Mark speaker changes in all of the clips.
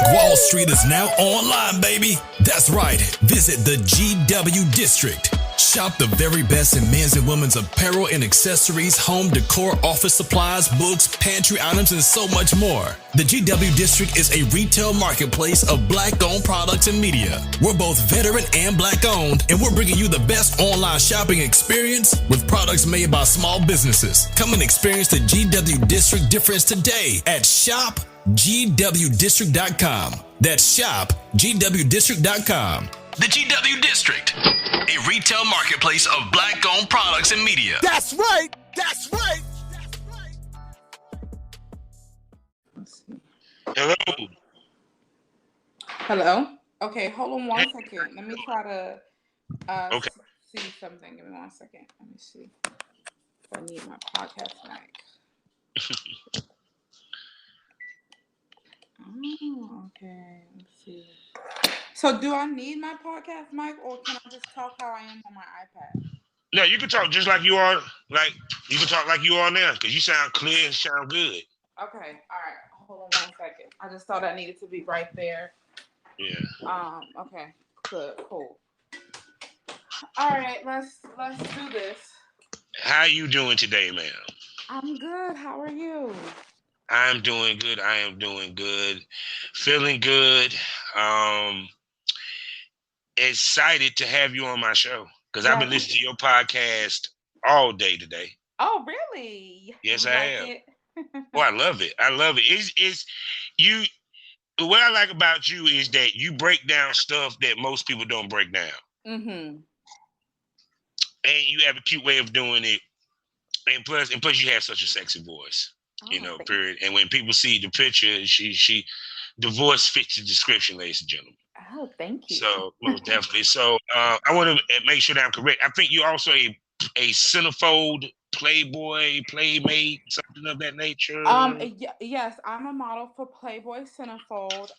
Speaker 1: Black Wall Street is now online, baby. That's right. Visit the GW District. Shop the very best in men's and women's apparel and accessories, home decor, office supplies, books, pantry items, and so much more. The GW District is a retail marketplace of Black-owned products and media. We're both veteran and Black-owned, and we're bringing you the best online shopping experience with products made by small businesses. Come and experience the GW District difference today at shopgwdistrict.com. That's shopgwdistrict.com. The GW District, a retail marketplace of Black-owned products and media.
Speaker 2: That's right. That's right. That's right.
Speaker 3: Let's see.
Speaker 4: Hello.
Speaker 3: Hello. Okay, hold on 1 second. Let me try to see something. Give me 1 second. Let me see if I need my podcast mic. Oh, okay. Let's see. So do I need my podcast mic, or can I just talk how I am on my iPad?
Speaker 4: No, you can talk just like you are. Like you can talk like you are now, because you sound clear and sound good.
Speaker 3: Okay. All right. Hold on 1 second. I just thought I needed to be right there.
Speaker 4: Yeah.
Speaker 3: Okay. Good. Cool. All right. Let's do this.
Speaker 4: How you doing today, ma'am?
Speaker 3: I'm good. How are you?
Speaker 4: I'm doing good. I am doing good. Feeling good. Excited to have you on my show, because I've been listening to your podcast all day today.
Speaker 3: Oh, really?
Speaker 4: Yes,
Speaker 3: you
Speaker 4: I
Speaker 3: like
Speaker 4: am.
Speaker 3: It?
Speaker 4: Oh, I love it. I love it. It's you. What I like about you is that you break down stuff that most people don't break down.
Speaker 3: Mm-hmm.
Speaker 4: And you have a cute way of doing it. And plus you have such a sexy voice. Period. And when people see the picture, the voice fits the description, ladies and gentlemen.
Speaker 3: Oh, thank you.
Speaker 4: So most definitely. So I want to make sure that I'm correct. I think you're also a centerfold, playboy, playmate, something of that nature.
Speaker 3: Yes, I'm a model for Playboy Centerfold.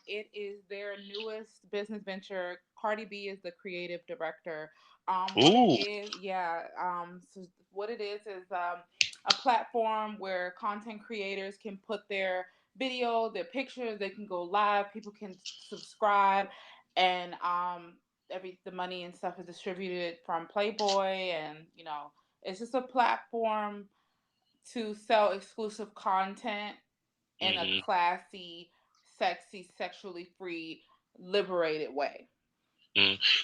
Speaker 3: It is their newest business venture. Cardi B is the creative director. So what it is a platform where content creators can put their video, their pictures, they can go live, people can subscribe, and the money and stuff is distributed from Playboy, and it's just a platform to sell exclusive content in a classy, sexy, sexually free, liberated way.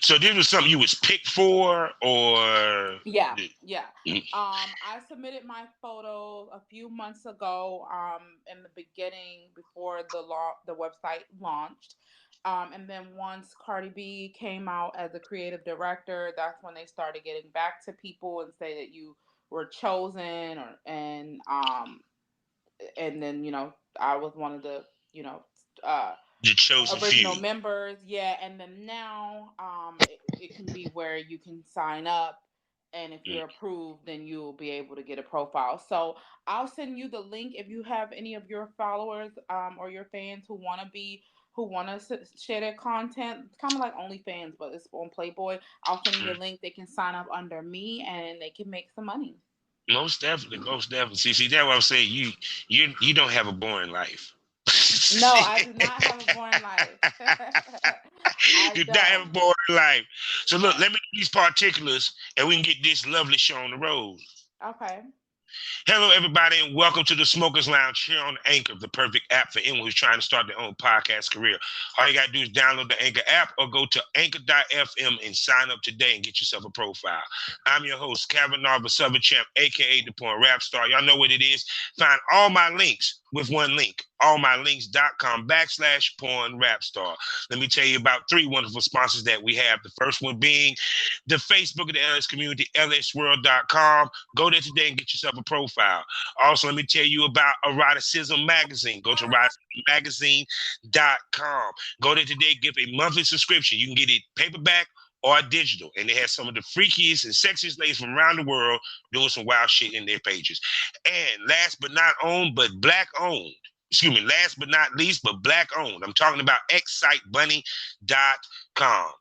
Speaker 4: So this was something you was picked for, or
Speaker 3: yeah. I submitted my photo a few months ago, in the beginning before the website launched, and then once Cardi B came out as a creative director, that's when they started getting back to people and say that you were chosen, and then I was one of the
Speaker 4: the chosen
Speaker 3: original
Speaker 4: few
Speaker 3: members, and then now it can be where you can sign up, and if you're approved, then you'll be able to get a profile. So I'll send you the link if you have any of your followers or your fans who want to share their content. It's kind of like OnlyFans, but it's on Playboy. I'll send you the link. They can sign up under me, and they can make some money.
Speaker 4: Most definitely. See, that's what I'm saying. You don't have a boring life.
Speaker 3: No, I do not have a boring life.
Speaker 4: You don't have a boring life. So look, let me get these particulars, and we can get this lovely show on the road.
Speaker 3: Okay.
Speaker 4: Hello, everybody, and welcome to the Smokers Lounge here on Anchor, the perfect app for anyone who's trying to start their own podcast career. All you got to do is download the Anchor app or go to anchor.fm and sign up today and get yourself a profile. I'm your host, Kavanaugh, the Southern Champ, a.k.a. the Porn Rap Star. Y'all know what it is. Find all my links with one link, allmylinks.com/porn rap star. Let me tell you about 3 wonderful sponsors that we have. The first one being the Facebook of the LS community, lsworld.com. Go there today and get yourself a profile. Also, let me tell you about Eroticism Magazine. Go to eroticismmagazine.com. Go there today, give a monthly subscription. You can get it paperback or digital, and they have some of the freakiest and sexiest ladies from around the world doing some wild shit in their pages. And last but not least, but black owned. I'm talking about xsitebunny.com.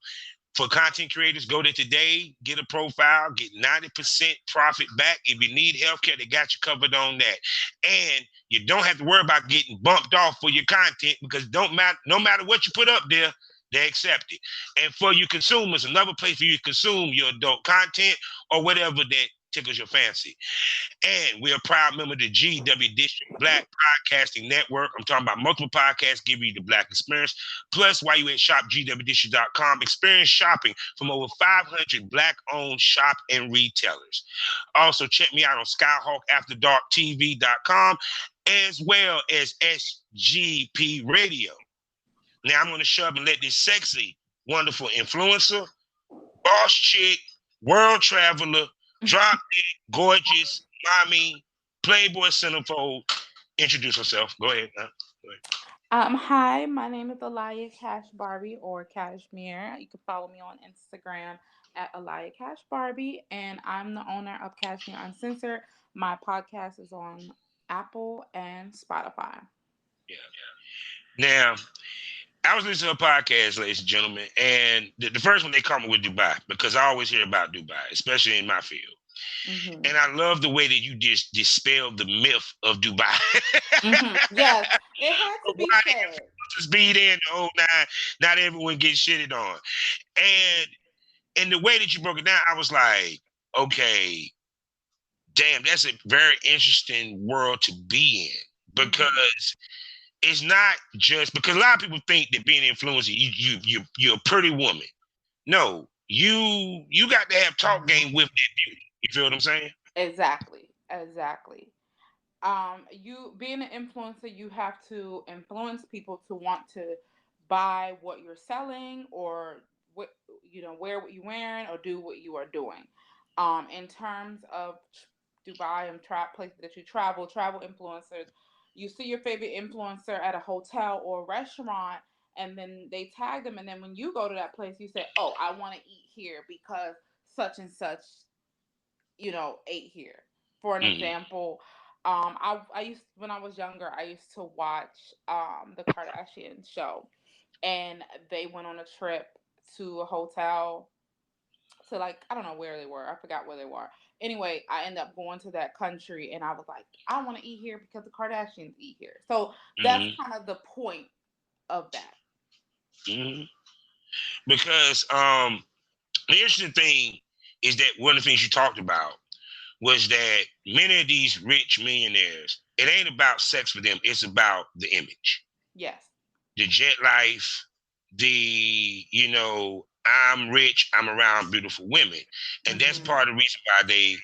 Speaker 4: For content creators, go there today, get a profile, get 90% profit back. If you need healthcare, they got you covered on that. And you don't have to worry about getting bumped off for your content because no matter what you put up there, they accept it. And for you consumers, another place for you to consume your adult content or whatever that tickles your fancy. And we're a proud member of the GW District Black Podcasting Network. I'm talking about multiple podcasts giving you the Black experience. Plus, while you at shopgwdistrict.com, experience shopping from over 500 Black-owned shop and retailers. Also, check me out on SkyhawkAfterDarkTV.com as well as SGP Radio. Now, I'm going to shove and let this sexy, wonderful influencer, boss chick, world traveler, drop dead, gorgeous, mommy, Playboy centerfold, introduce herself. Go ahead.
Speaker 3: Hi, my name is AlaiaKashBarbie or Kashmere. You can follow me on Instagram at AlaiaKashBarbie, and I'm the owner of Kashmere Uncensored. My podcast is on Apple and Spotify.
Speaker 4: Yeah. Now, I was listening to a podcast, ladies and gentlemen, and the first one they come with Dubai because I always hear about Dubai, especially in my field. Mm-hmm. And I love the way that you just dispelled the myth of Dubai.
Speaker 3: Mm-hmm. Yes, it had to be said.
Speaker 4: Speed in the whole nine. Not everyone gets shitted on. And the way that you broke it down, I was like, okay, damn, that's a very interesting world to be in because it's not just because a lot of people think that being an influencer, you're a pretty woman. No, you got to have talk game with that beauty. You feel what I'm saying?
Speaker 3: Exactly. You being an influencer, you have to influence people to want to buy what you're selling or wear what you're wearing or do what you are doing. In terms of Dubai and places that you travel influencers, you see your favorite influencer at a hotel or a restaurant, and then they tag them, and then when you go to that place, you say, "Oh, I want to eat here because such and such, ate here." For an example, I used when I was younger, I used to watch the Kardashian show, and they went on a trip to a hotel to I don't know where they were. I forgot where they were. Anyway, I ended up going to that country, and I was like, I want to eat here because the Kardashians eat here. So that's kind of the point of that.
Speaker 4: Mm-hmm. Because the interesting thing is that one of the things you talked about was that many of these rich millionaires, it ain't about sex for them. It's about the image.
Speaker 3: Yes.
Speaker 4: The jet life, I'm rich, I'm around beautiful women. And that's part of the reason why they,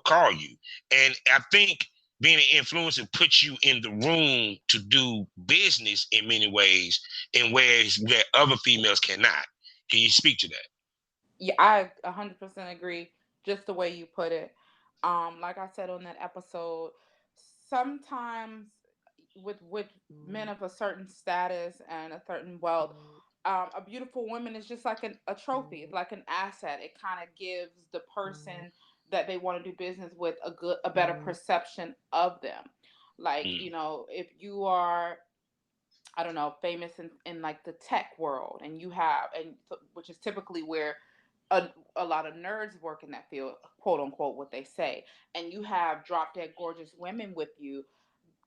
Speaker 4: call you. And I think being an influencer puts you in the room to do business in many ways, in ways that other females cannot. Can you speak to that?
Speaker 3: Yeah, I 100% agree. Just the way you put it. Like I said on that episode, sometimes with men of a certain status and a certain wealth, a beautiful woman is just like a trophy. It's like an asset. It kind of gives the person that they want to do business with a better perception of them. If you are, I don't know, famous in like the tech world, and which is typically where a lot of nerds work in that field, quote unquote, what they say, and you have drop dead gorgeous women with you.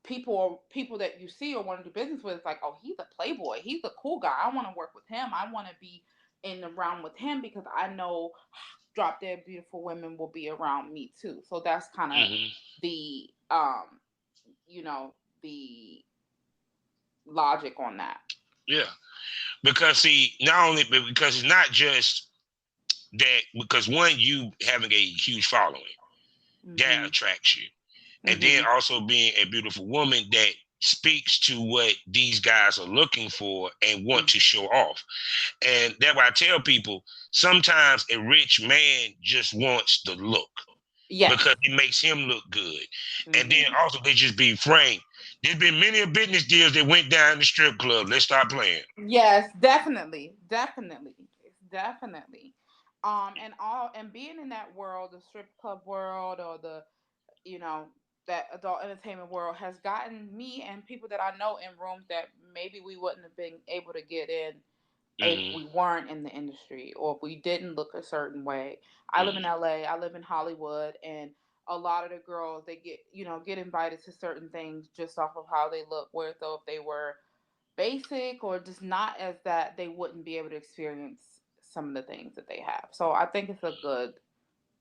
Speaker 3: People that you see or want to do business with, it's like, oh, he's a playboy, he's a cool guy, I want to work with him, I want to be in the round with him because I know drop dead beautiful women will be around me too. So that's kind of the the logic on that.
Speaker 4: Yeah, because because it's not just that, because one, you having a huge following that attracts you, and then also being a beautiful woman that speaks to what these guys are looking for and want to show off. And that's why I tell people sometimes a rich man just wants the look. Yes. Because it makes him look good. And then also, they just be frank. There's been many business deals that went down in the strip club. Let's stop playing.
Speaker 3: Yes, definitely. And being in that world, the strip club world, or the that adult entertainment world, has gotten me and people that I know in rooms that maybe we wouldn't have been able to get in if
Speaker 4: Mm-hmm.
Speaker 3: we weren't in the industry or if we didn't look a certain way. I live in LA, I live in Hollywood, and a lot of the girls they get invited to certain things just off of how they look. Where though if they were basic or just not as that, they wouldn't be able to experience some of the things that they have. So I think it's a good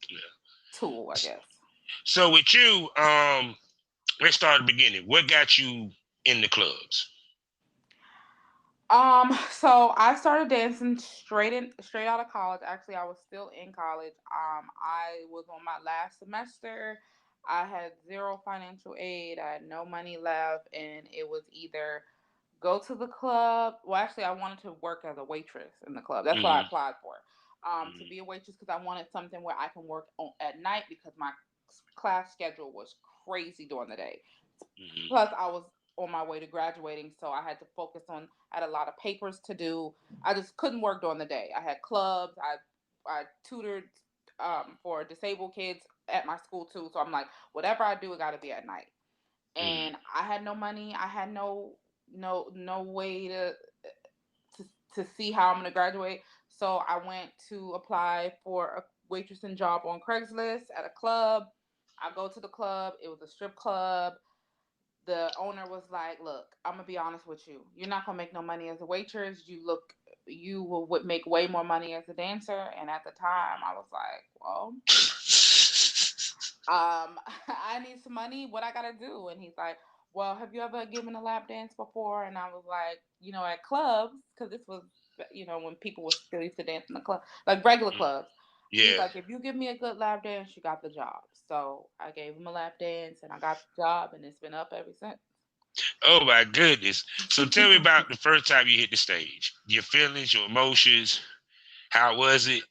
Speaker 4: Yeah.
Speaker 3: tool, I guess.
Speaker 4: So with you, let's start at the beginning. What got you in the clubs?
Speaker 3: So I started dancing straight out of college. Actually, I was still in college. I was on my last semester. I had zero financial aid. I had no money left, and it was either go to the club. Well, actually, I wanted to work as a waitress in the club. That's what I
Speaker 4: Mm-hmm.
Speaker 3: applied for. To
Speaker 4: Mm-hmm.
Speaker 3: be a waitress because I wanted something where I can work at night because my class schedule was crazy during the day.
Speaker 4: Mm-hmm.
Speaker 3: Plus, I was on my way to graduating, so I had to focus on. I had a lot of papers to do. I just couldn't work during the day. I had clubs. I tutored for disabled kids at my school too. So I'm like, whatever I do, it got to be at night.
Speaker 4: Mm-hmm.
Speaker 3: And I had no money. I had no way to to see how I'm gonna graduate. So I went to apply for a waitressing job on Craigslist at a club. I go to the club. It was a strip club. The owner was like, "Look, I'm gonna be honest with you. You're not gonna make no money as a waitress. You will would make way more money as a dancer." And at the time, I was like, "Well, I need some money. What I gotta do?" And he's like, "Well, have you ever given a lap dance before?" And I was like, at clubs, because this was, when people were still used to dance in the club, like regular clubs. He's
Speaker 4: Yeah.
Speaker 3: like, "If you give me a good lap dance, you got the job." So I gave him a lap dance, and I got the job, and it's been up ever since.
Speaker 4: Oh my goodness. So tell me about the first time you hit the stage. Your feelings, your emotions. How was it?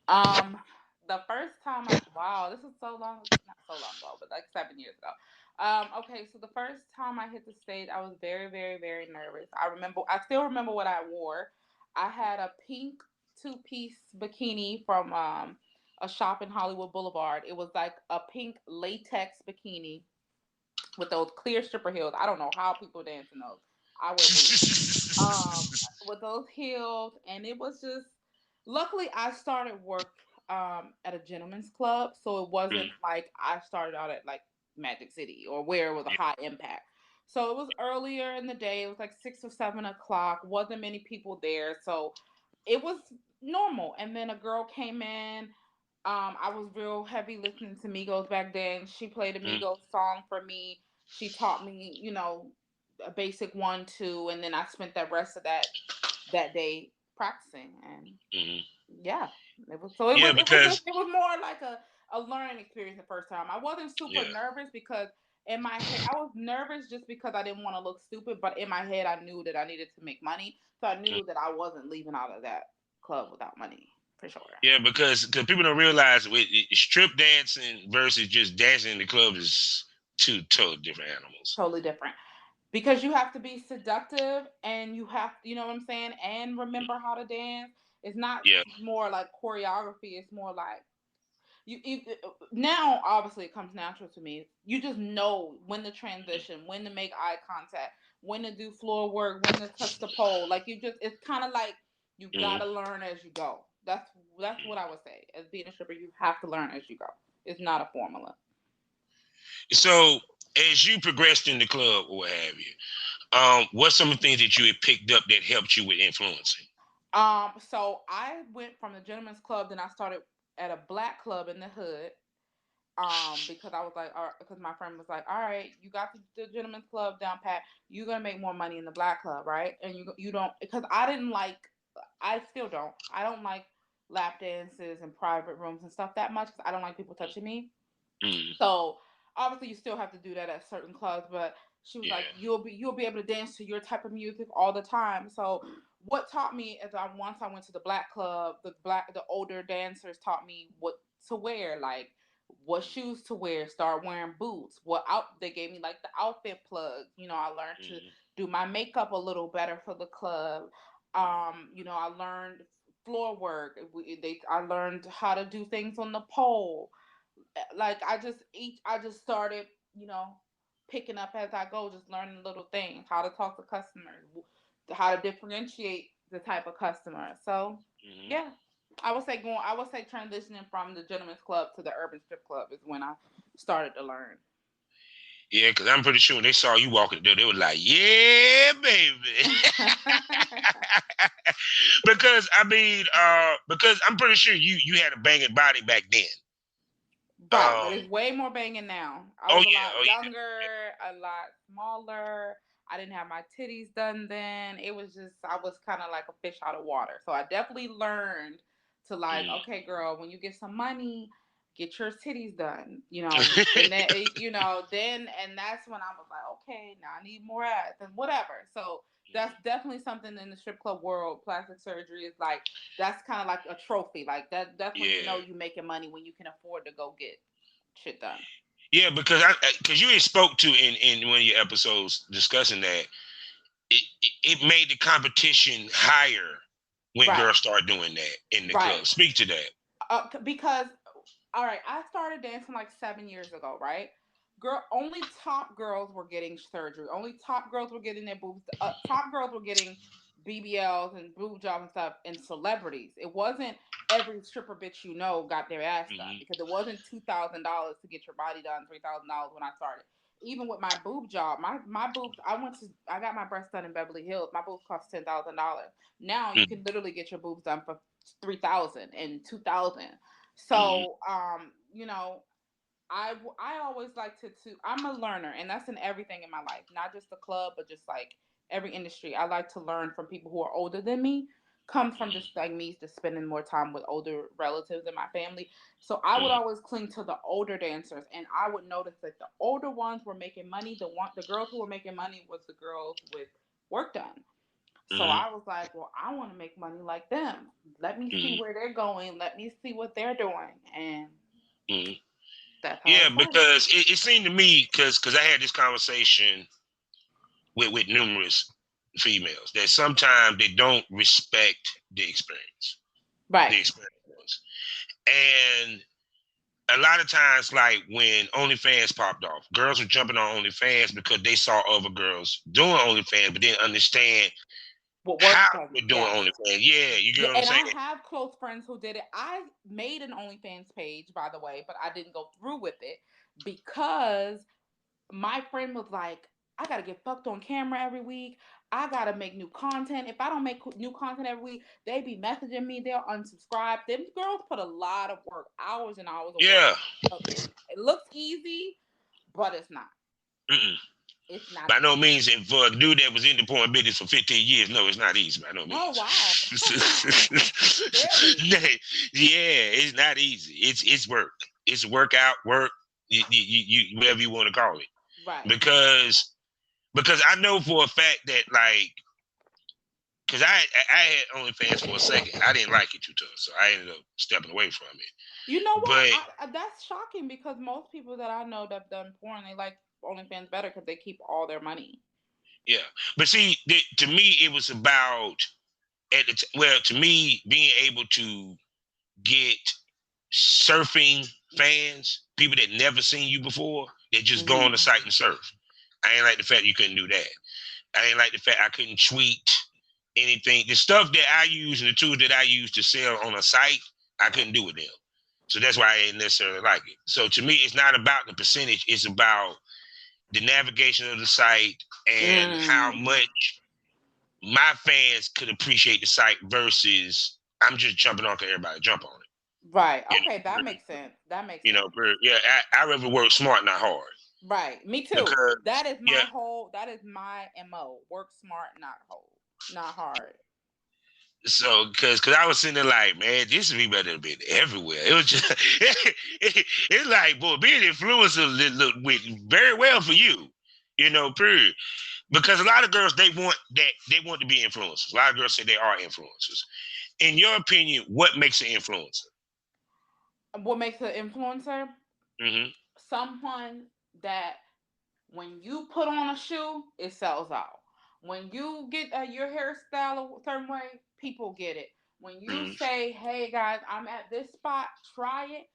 Speaker 3: Um, the first time wow, this is so long, not so long ago, but like 7 years ago. Okay, so the first time I hit the stage, I was very, very, very nervous. I still remember what I wore. I had a pink two-piece bikini from a shop in Hollywood Boulevard. It was like a pink latex bikini with those clear stripper heels. I don't know how people dance in those. I wear boots with those heels, and it was just. Luckily, I started work at a gentleman's club, so it wasn't
Speaker 4: Mm,
Speaker 3: like I started out at like Magic City or where it was a
Speaker 4: yeah.
Speaker 3: high impact. So it was earlier in the day. It was like 6 or 7 o'clock. Wasn't many people there, so it was normal. And then a girl came in. I was real heavy listening to Migos back then. She played a
Speaker 4: Mm,
Speaker 3: Migos song for me. She taught me, a basic 1, 2, and then I spent the rest of that day practicing. And
Speaker 4: mm.
Speaker 3: yeah, it was so it
Speaker 4: Yeah,
Speaker 3: was it was
Speaker 4: because
Speaker 3: just it was more like a learning experience the first time. I wasn't super
Speaker 4: yeah.
Speaker 3: nervous because in my head I was nervous just because I didn't want to look stupid, but in my head I knew that I needed to make money, so I
Speaker 4: Mm.
Speaker 3: knew that I wasn't leaving out of that club without money for sure.
Speaker 4: Yeah, because people don't realize strip dancing versus just dancing in the club is two totally different animals.
Speaker 3: Totally different because you have to be seductive and you have, you know what I'm saying, and remember how to dance. It's not
Speaker 4: Yeah.
Speaker 3: more like choreography. It's more like you now obviously it comes natural to me. You just know when to transition, when to make eye contact, when to do floor work, when to touch the pole. Like you just it's kind of like you
Speaker 4: Mm-hmm.
Speaker 3: gotta learn as you go. That's what I would say. As being a stripper, you have to learn as you go. It's not a formula.
Speaker 4: So as you progressed in the club or what have you, what's some of the things that you had picked up that helped you with influencing?
Speaker 3: So I went from the gentleman's club, then I started at a black club in the hood. Because I was like, all right, because my friend was like, all right, you got the gentleman's club down pat, you're gonna make more money in the black club, right? And you don't, because I still don't, I don't like lap dances and private rooms and stuff that much because I don't like people touching me.
Speaker 4: Mm,
Speaker 3: So obviously you still have to do that at certain clubs, but she was like,
Speaker 4: yeah.
Speaker 3: you'll be able to dance to your type of music all the time. So what taught me is once I went to the black club, the older dancers taught me what to wear, like what shoes to wear, start wearing boots. They gave me like the outfit plug. I learned to
Speaker 4: Mm,
Speaker 3: do my makeup a little better for the club. I learned floor work. I learned how to do things on the pole. Like I just started, picking up as I go, just learning little things, how to talk to customers, how to differentiate the type of customer. So yeah, I would say transitioning from the gentleman's club to the urban strip club is when I started to learn.
Speaker 4: Yeah, because I'm pretty sure when they saw you walking there, they were like, "Yeah, baby." Because I mean, because I'm pretty sure you had a banging body back then.
Speaker 3: Right, but it's way more banging now. I was a lot younger, a lot smaller. I didn't have my titties done then. It was just I was kind of like a fish out of water. So I definitely learned to like, okay, girl, when you get some money, get your titties done. You know, and then and that's when I was like, okay, now I need more ass and whatever. So that's definitely something in the strip club world. Plastic surgery is like that's kind of like a trophy. Like that's when you know you're making money when you can afford to go get shit done.
Speaker 4: Yeah, because you had spoke to in one of your episodes discussing that it made the competition higher when girls start doing that in the club. Speak to that.
Speaker 3: Because all right, I started dancing like 7 years ago, right? Only top girls were getting surgery. Only top girls were getting their boobs. Top girls were getting BBLs and boob jobs and stuff. And celebrities. It wasn't every stripper bitch you know got their ass done because it wasn't $2,000 to get your body done. $3,000 when I started. Even with my boob job, my boobs. I got my breasts done in Beverly Hills. My boobs cost $10,000. Now you can literally get your boobs done for $3,000 and $2,000. So, I always like to I'm a learner, and that's in everything in my life, not just the club, but just like every industry. I like to learn from people who are older than me. Comes from just like me just spending more time with older relatives in my family. So I would always cling to the older dancers, and I would notice that the older ones were making money. The girls who were making money was the girls with work done. So I was like, well, I want to make money like them. Let me see where they're going. Let me see what they're doing. And that's how it
Speaker 4: because it seemed to me, because I had this conversation with numerous females, that sometimes they don't respect the experience.
Speaker 3: Right.
Speaker 4: The experience. And a lot of times, like when OnlyFans popped off, girls were jumping on OnlyFans because they saw other girls doing OnlyFans, but didn't understand how we're doing OnlyFans. Yeah, you get what I'm saying?
Speaker 3: And I have close friends who did it. I made an OnlyFans page, by the way, but I didn't go through with it because my friend was like, I gotta get fucked on camera every week. I gotta make new content. If I don't make new content every week, they be messaging me. They'll unsubscribe. Them girls put a lot of work, hours and hours of work. It looks easy, but it's not. It's not.
Speaker 4: By no means, and for a dude that was in the porn business for 15 years, no, it's not easy. By no means.
Speaker 3: Oh wow.
Speaker 4: Yeah, it's not easy. It's work. It's workout, work. You whatever you want to call it.
Speaker 3: Right.
Speaker 4: Because I know for a fact that, like, because I had OnlyFans for a second. I didn't like it too tough, so I ended up stepping away from it.
Speaker 3: You know what? That's shocking because most people that I know that have done porn, they like OnlyFans better because they keep all their money.
Speaker 4: Yeah, but see, to me, it was about to me being able to get surfing fans, people that never seen you before, that just go on the site and surf. I ain't like the fact you couldn't do that. I ain't like the fact I couldn't tweet anything. The stuff that I use and the tools that I use to sell on a site, I couldn't do with them. So that's why I didn't necessarily like it. So to me, it's not about the percentage. It's about the navigation of the site and how much my fans could appreciate the site versus I'm just jumping on because everybody jump on it.
Speaker 3: Right. Okay, that makes sense. That makes sense.
Speaker 4: Yeah, I rather work smart, not hard.
Speaker 3: Right. Me too. Because, that is my MO. Work smart, not hard.
Speaker 4: So, because I was sitting there like, man, this would be better than being everywhere. It was just, it's like, boy, being an influencer look very well for you, period. Because a lot of girls, they want to be influencers. A lot of girls say they are influencers. In your opinion, what makes an influencer?
Speaker 3: What makes an influencer? Someone that when you put on a shoe, it sells out. When you get your hairstyle a certain way, people get it. When you say, hey guys, I'm at this spot, try it,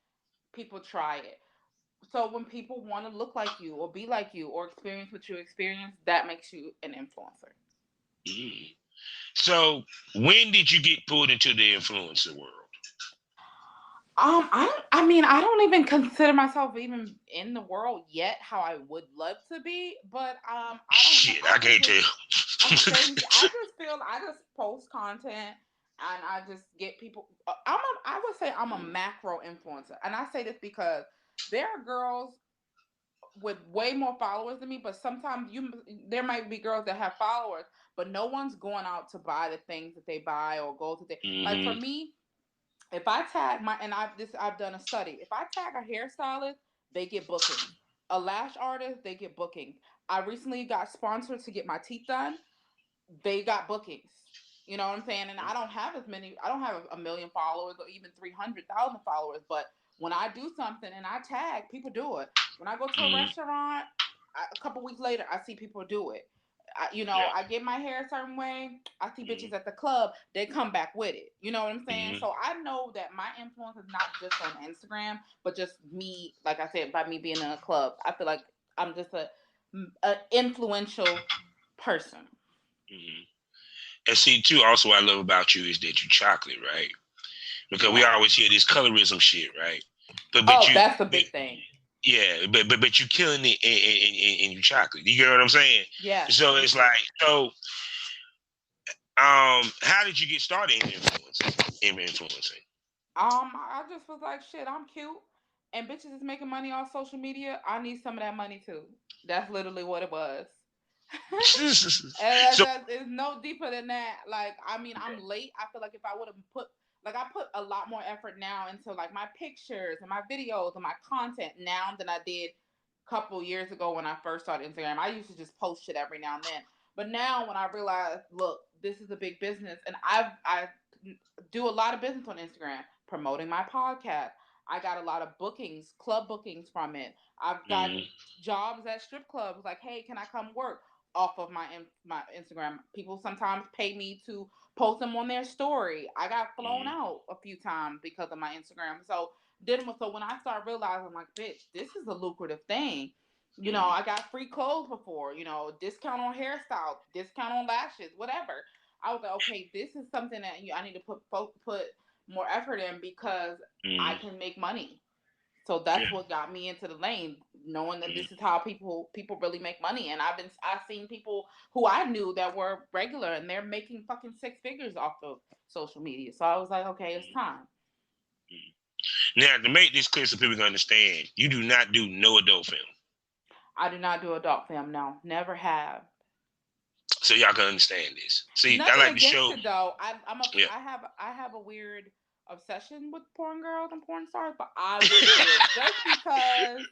Speaker 3: people try it. So when people want to look like you or be like you or experience what you experience, that makes you an influencer.
Speaker 4: So when did you get pulled into the influencer world?
Speaker 3: I don't even consider myself even in the world yet how I would love to be, but I don't know.
Speaker 4: Shit, I can't tell.
Speaker 3: I just post content and I just get people. I would say I'm a macro influencer, and I say this because there are girls with way more followers than me, but sometimes there might be girls that have followers, but no one's going out to buy the things that they buy or go to the like for
Speaker 4: Mm-hmm.
Speaker 3: me. If I tag I've done a study. If I tag a hairstylist, they get bookings. A lash artist, they get bookings. I recently got sponsored to get my teeth done. They got bookings. You know what I'm saying? And I don't have as many. I don't have a million followers or even 300,000 followers. But when I do something and I tag, people do it. When I go to a
Speaker 4: Mm-hmm.
Speaker 3: restaurant, a couple weeks later, I see people do it.
Speaker 4: Yeah.
Speaker 3: I get my hair a certain way. I see
Speaker 4: Mm-hmm.
Speaker 3: bitches at the club. They come back with it. You know what I'm saying?
Speaker 4: Mm-hmm.
Speaker 3: So I know that my influence is not just on Instagram, but just me. Like I said, by me being in a club, I feel like I'm just a influential person.
Speaker 4: Mm-hmm. And see, too, also what I love about you is that you chocolate, right? Because we
Speaker 3: Yeah.
Speaker 4: always hear this colorism shit, right? But
Speaker 3: Oh,
Speaker 4: you,
Speaker 3: that's a
Speaker 4: but,
Speaker 3: big thing.
Speaker 4: yeah, but you killing it in you chocolate. You get what I'm saying?
Speaker 3: Yes,
Speaker 4: So
Speaker 3: thank
Speaker 4: it's
Speaker 3: you.
Speaker 4: like, so how did you get started in influencing? In influencing?
Speaker 3: I just was like, shit, I'm cute, and bitches is making money off social media. I need some of that money too. That's literally what it was. And
Speaker 4: So
Speaker 3: it's no deeper than that. Like, I mean, I'm late. I feel like if I would have I put a lot more effort now into like my pictures and my videos and my content now than I did a couple years ago when I first started Instagram. I used to just post shit every now and then. But now when I realize, look, this is a big business, and I do a lot of business on Instagram promoting my podcast. I got a lot of bookings, club bookings from it. I've
Speaker 4: mm,
Speaker 3: gotten jobs at strip clubs like, hey, can I come work? Off of my Instagram. People sometimes pay me to post them on their story. I got flown
Speaker 4: mm,
Speaker 3: out a few times because of my Instagram. So when I start realizing like, bitch, this is a lucrative thing.
Speaker 4: mm,
Speaker 3: I got free clothes before, discount on hairstyle, discount on lashes, whatever. I was like, okay, this is something that I need to put more effort in because I
Speaker 4: mm,
Speaker 3: can make money. So
Speaker 4: yeah,
Speaker 3: that's what got me into the lane, knowing that
Speaker 4: mm,
Speaker 3: this is how people really make money. And I've seen people who I knew that were regular and they're making fucking six figures off of social media. So I was like, okay, it's
Speaker 4: mm,
Speaker 3: time.
Speaker 4: mm. Now to make this clear so people can understand, you do not do no adult film.
Speaker 3: I do not do adult film, no, never have.
Speaker 4: So y'all can understand this. See, I
Speaker 3: Nothing
Speaker 4: like to
Speaker 3: against
Speaker 4: show.
Speaker 3: it though. I'm a
Speaker 4: Yeah.
Speaker 3: I have a weird obsession with porn girls and porn stars, but I wouldn't do it just because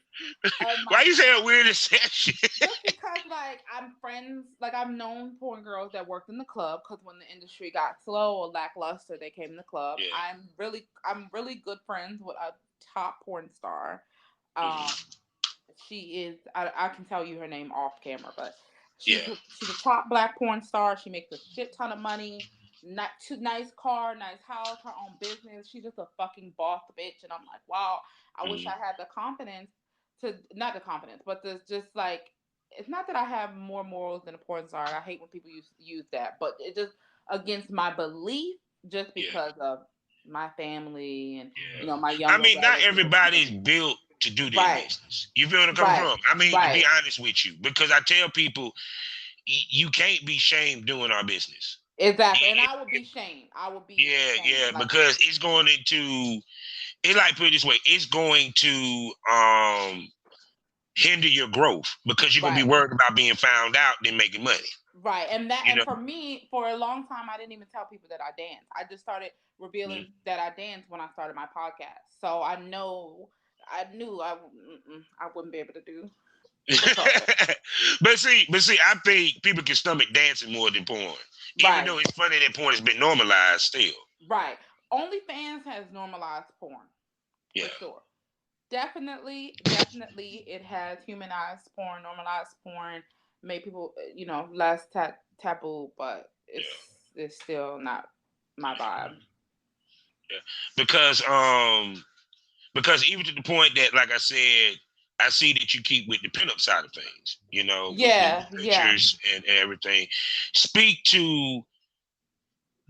Speaker 3: of
Speaker 4: Why
Speaker 3: my
Speaker 4: you say a
Speaker 3: friends.
Speaker 4: weird exception?
Speaker 3: Just because like I'm friends, like I've known porn girls that worked in the club because when the industry got slow or lackluster, they came in the club.
Speaker 4: Yeah.
Speaker 3: I'm really good friends with a top porn star. Um,
Speaker 4: Mm-hmm.
Speaker 3: she is I can tell you her name off camera, but
Speaker 4: Yeah.
Speaker 3: she's a top black porn star. She makes a shit ton of money. Not too nice car, nice house, her own business. She's just a fucking boss bitch, and I'm like, wow. I wish I
Speaker 4: Mm-hmm.
Speaker 3: had the confidence to not the confidence, but the just like it's not that I have more morals than a porn star. I hate when people use that, but it just against my belief, just
Speaker 4: Yeah.
Speaker 3: because of my family and
Speaker 4: Yeah.
Speaker 3: my
Speaker 4: I
Speaker 3: younger
Speaker 4: mean, not
Speaker 3: relatives.
Speaker 4: everybody's built to do this
Speaker 3: Right,
Speaker 4: business. You feel where I'm coming
Speaker 3: right,
Speaker 4: from? I mean, to be
Speaker 3: right.
Speaker 4: honest with you, because I tell people, you can't be shamed doing our business.
Speaker 3: Exactly. And I would be shamed. I would be
Speaker 4: Yeah,
Speaker 3: ashamed.
Speaker 4: yeah,
Speaker 3: Like,
Speaker 4: because it's going into it. Like put it this way, it's going to hinder your growth because you're gonna be
Speaker 3: right.
Speaker 4: worried about being found out than making money.
Speaker 3: Right.
Speaker 4: You
Speaker 3: And
Speaker 4: know.
Speaker 3: for me, for a long time I didn't even tell people that I dance. I just started
Speaker 4: Mm.
Speaker 3: revealing that I dance when I started my podcast. So I knew I wouldn't be able to do the club.
Speaker 4: but see, I think people can stomach dancing more than porn, even
Speaker 3: Right.
Speaker 4: though it's funny that porn has been normalized still.
Speaker 3: Right. OnlyFans has normalized porn
Speaker 4: Yeah,
Speaker 3: for sure. Definitely, it has humanized porn, normalized porn, made people, less taboo, but
Speaker 4: yeah,
Speaker 3: it's still not my vibe.
Speaker 4: yeah. Because even to the point that, like I said, I see that you keep with the pinup side of things. With the
Speaker 3: Yeah, yeah.
Speaker 4: pictures and everything. Speak to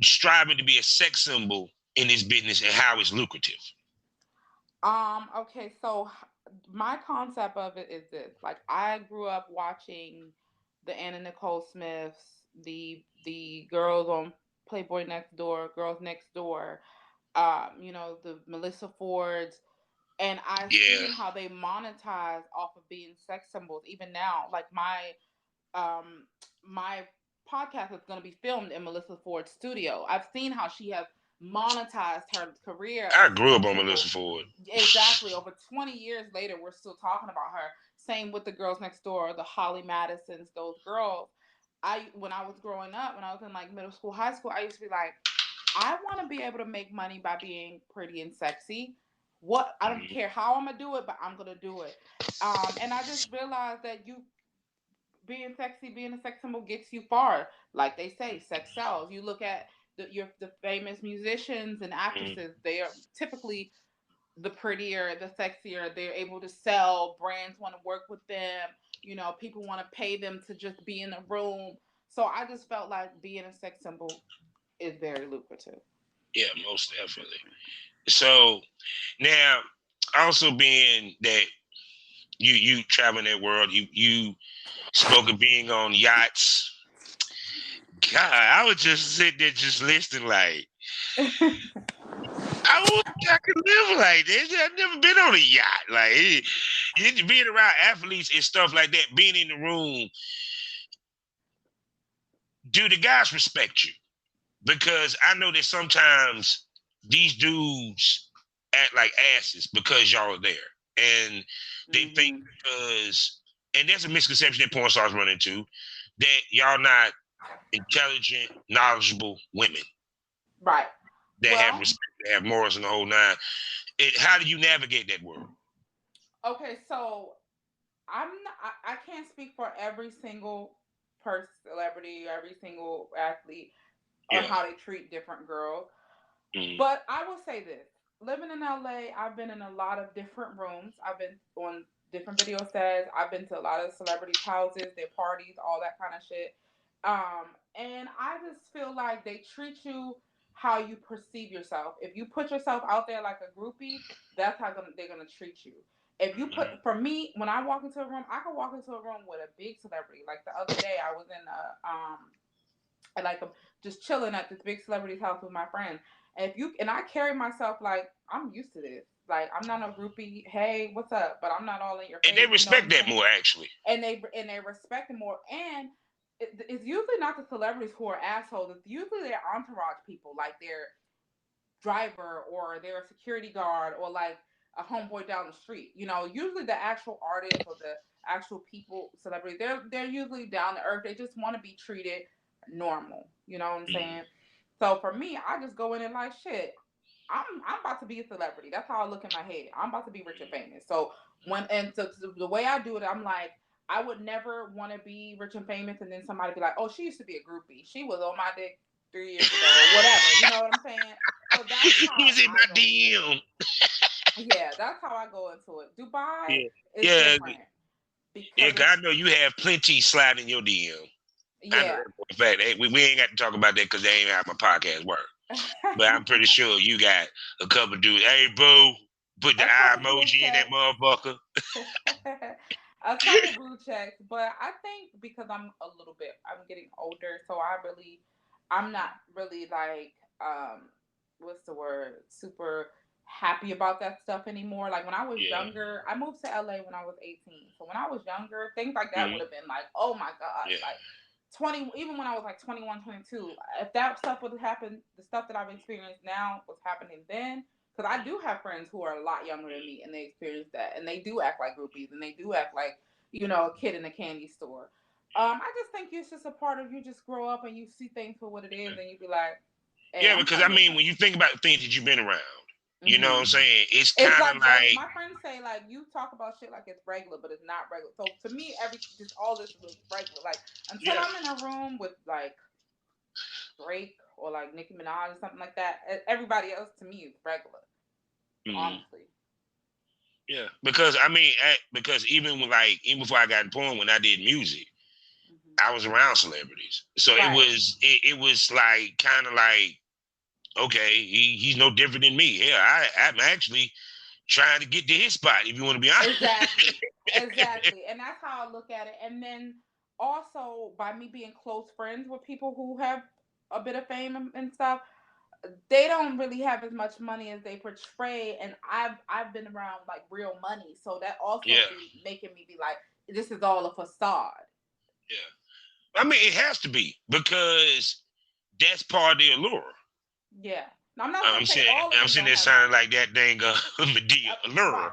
Speaker 4: striving to be a sex symbol in this business and how it's lucrative?
Speaker 3: Okay, so my concept of it is this. Like I grew up watching the Anna Nicole Smiths, the girls on Playboy Next Door, Girls Next Door, the Melissa Fords, and I've
Speaker 4: Yeah,
Speaker 3: seen how they monetize off of being sex symbols. Even now, like um my podcast is going to be filmed in Melissa Ford's studio. I've seen how she has monetized her career
Speaker 4: I
Speaker 3: as a
Speaker 4: grew up
Speaker 3: sex
Speaker 4: on
Speaker 3: symbol.
Speaker 4: Melissa Ford.
Speaker 3: Exactly. Over 20 years later, we're still talking about her. Same with the girls next door, the Holly Madisons, those girls. When I was growing up, when I was in like middle school, high school, I used to be like, I want to be able to make money by being pretty and sexy. What I don't
Speaker 4: Mhm.
Speaker 3: care how I'm gonna do it, but I'm gonna do it. And I just realized that you being sexy, being a sex symbol gets you far. Like they say, sex sells. You look at the famous musicians and
Speaker 4: Mhm.
Speaker 3: actresses; they are typically the prettier, the sexier. They're able to sell. Brands want to work with them. People want to pay them to just be in the room. So I just felt like being a sex symbol is very lucrative.
Speaker 4: Yeah, most definitely. So now, also being that you traveling that world, you spoke of being on yachts. God, I was just sitting there just listening like I could live like this. I've never been on a yacht. Like being around athletes and stuff like that, being in the room, do the guys respect you? Because I know that sometimes these dudes act like asses because y'all are there. And they think
Speaker 3: hmm
Speaker 4: because, and there's a misconception that porn stars run into, that y'all not intelligent, knowledgeable women
Speaker 3: Right.
Speaker 4: that have
Speaker 3: Well,
Speaker 4: respect, that have morals and the whole nine. How do you navigate that world?
Speaker 3: okay, so I can't speak for every single person, celebrity, every single athlete on
Speaker 4: Yeah.
Speaker 3: how they treat different girls.
Speaker 4: Mm,
Speaker 3: But I will say this: living in LA, I've been in a lot of different rooms. I've been on different video sets. I've been to a lot of celebrities' houses, their parties, all that kind of shit. And I just feel like they treat you how you perceive yourself. If you put yourself out there like a groupie, that's how they're gonna treat you. If you put, for me, when I walk into a room, I can walk into a room with a big celebrity. Like the other day, I was in I'm just chilling at this big celebrity's house with my friends. And if you and I carry myself like I'm used to this. Like I'm not a groupie. Hey, what's up? But I'm not all in your
Speaker 4: and they
Speaker 3: face. You know what
Speaker 4: respect
Speaker 3: I'm
Speaker 4: that
Speaker 3: saying?
Speaker 4: more, actually.
Speaker 3: And they respect it more. And it's usually not the celebrities who are assholes. It's usually their entourage people, like their driver or their security guard or like a homeboy down the street. Usually the actual artists or the actual people, celebrities, they're usually down to earth. They just want to be treated normal. You know what I'm
Speaker 4: Mm,
Speaker 3: saying? So for me, I just go in and like shit. I'm about to be a celebrity. That's how I look in my head. I'm about to be rich and famous. So the way I do it, I'm like, I would never want to be rich and famous, and then somebody be like, "Oh, she used to be a groupie. She was on my dick 3 years ago, or whatever." You know what I'm saying? So that's
Speaker 4: he
Speaker 3: how
Speaker 4: was in
Speaker 3: I
Speaker 4: my
Speaker 3: go into it.
Speaker 4: DM.
Speaker 3: Yeah, that's how I go into it. Dubai
Speaker 4: Yeah,
Speaker 3: is
Speaker 4: yeah,
Speaker 3: different
Speaker 4: yeah.
Speaker 3: because
Speaker 4: 'Cause I know you have plenty sliding your DM. I know
Speaker 3: yeah.
Speaker 4: that for a fact. We ain't got to talk about that because they ain't how my podcast work. But I'm pretty sure you got a couple dudes. Hey, boo, put the
Speaker 3: A
Speaker 4: eye
Speaker 3: couple blue
Speaker 4: emoji in that
Speaker 3: checks.
Speaker 4: motherfucker.
Speaker 3: A couple blue checks, but I think because I'm getting older, so I'm not really like, what's the word, super happy about that stuff anymore. Like when I was
Speaker 4: Yeah.
Speaker 3: younger, I moved to LA when I was 18. So when I was younger, things like that
Speaker 4: Mhm.
Speaker 3: would have been like, oh my God,
Speaker 4: Yeah.
Speaker 3: like 20, even when I was like 21, 22, if that stuff would have happened, the stuff that I've experienced now was happening then, because I do have friends who are a lot younger than me and they experience that and they do act like groupies and they do act like, a kid in a candy store. I just think it's just a part of you just grow up and you see things for what it is and you be like, hey,
Speaker 4: Yeah,
Speaker 3: I'm
Speaker 4: because
Speaker 3: trying
Speaker 4: I
Speaker 3: to get
Speaker 4: mean, when you think about the things that you've been around, you know what I'm
Speaker 3: hmm
Speaker 4: saying? It's
Speaker 3: It's
Speaker 4: kind of
Speaker 3: like regular.
Speaker 4: like,
Speaker 3: My friends say like you talk about shit like it's regular, but it's not regular. So to me, just all this is regular. Like until
Speaker 4: yeah.
Speaker 3: I'm in a room with like Drake or like Nicki Minaj or something like that, everybody else to me is regular.
Speaker 4: Mhm.
Speaker 3: Honestly.
Speaker 4: Yeah. Because I mean, because even before I got in porn, when I did music, I was around celebrities, so
Speaker 3: Right.
Speaker 4: it was like kind of like, okay, he's no different than me. Yeah, I'm actually trying to get to his spot. If you want to be honest.
Speaker 3: Exactly, and that's how I look at it. And then also by me being close friends with people who have a bit of fame and stuff, they don't really have as much money as they portray. And I've been around like real money, so that also
Speaker 4: Yeah,
Speaker 3: be making me be like, this is all a facade.
Speaker 4: yeah. I mean, it has to be because that's part of the allure.
Speaker 3: Yeah. Now, I'm not gonna say all of
Speaker 4: I'm
Speaker 3: them
Speaker 4: sitting
Speaker 3: don't
Speaker 4: there
Speaker 3: have
Speaker 4: sounding
Speaker 3: money.
Speaker 4: like that dang Medea allure,
Speaker 3: Right.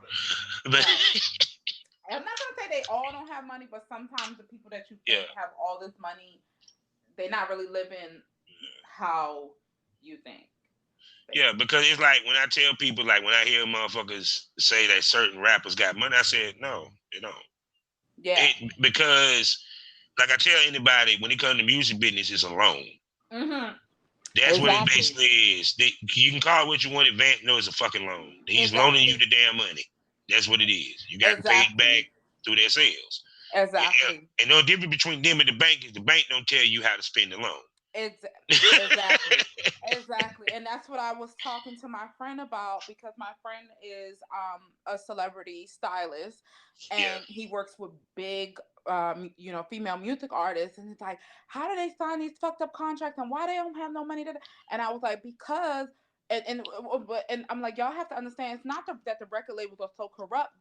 Speaker 4: but
Speaker 3: Right. I'm not gonna say they all don't have money, but sometimes the people that you
Speaker 4: yeah,
Speaker 3: think have all this money, they're not really living how you think.
Speaker 4: yeah. Because it's like when I tell people, like when I hear motherfuckers say that certain rappers got money, I said no, they don't.
Speaker 3: Yeah.
Speaker 4: Because like I tell anybody, when it comes to music business, it's a loan.
Speaker 3: Mm-hmm.
Speaker 4: That's what it
Speaker 3: Exactly.
Speaker 4: basically is. You can call it what you want. Advance, no, it's a fucking loan. He's loaning you
Speaker 3: Exactly.
Speaker 4: the damn money. That's what it is. You got to pay it back
Speaker 3: Exactly.
Speaker 4: through their sales. Yeah.
Speaker 3: Exactly.
Speaker 4: And no difference between them and the bank is the bank don't tell you how to spend the loan.
Speaker 3: Exactly. Exactly. And that's what I was talking to my friend about, because my friend is a celebrity stylist,
Speaker 4: Yeah.
Speaker 3: and he works with big female music artists, and it's like, how do they sign these fucked up contracts, and why they don't have no money to. And I was like, because and I'm like, y'all have to understand, it's not that the record labels are so corrupt.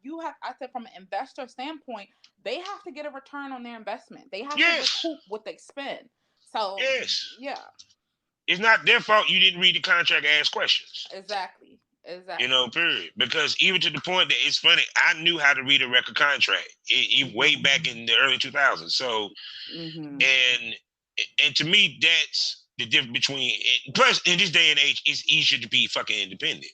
Speaker 3: I said, from an investor standpoint, they have to get a return on their investment. They have to
Speaker 4: Yes.
Speaker 3: recoup what they spend. So
Speaker 4: Yes.
Speaker 3: yeah.
Speaker 4: It's not their fault you didn't read the contract and ask questions.
Speaker 3: Exactly. Exactly.
Speaker 4: Period. Because even to the point that it's funny, I knew how to read a record contract way back in the early 2000s. So,
Speaker 3: Mm-hmm.
Speaker 4: and to me, that's the difference between. Plus, in this day and age, it's easier to be fucking independent,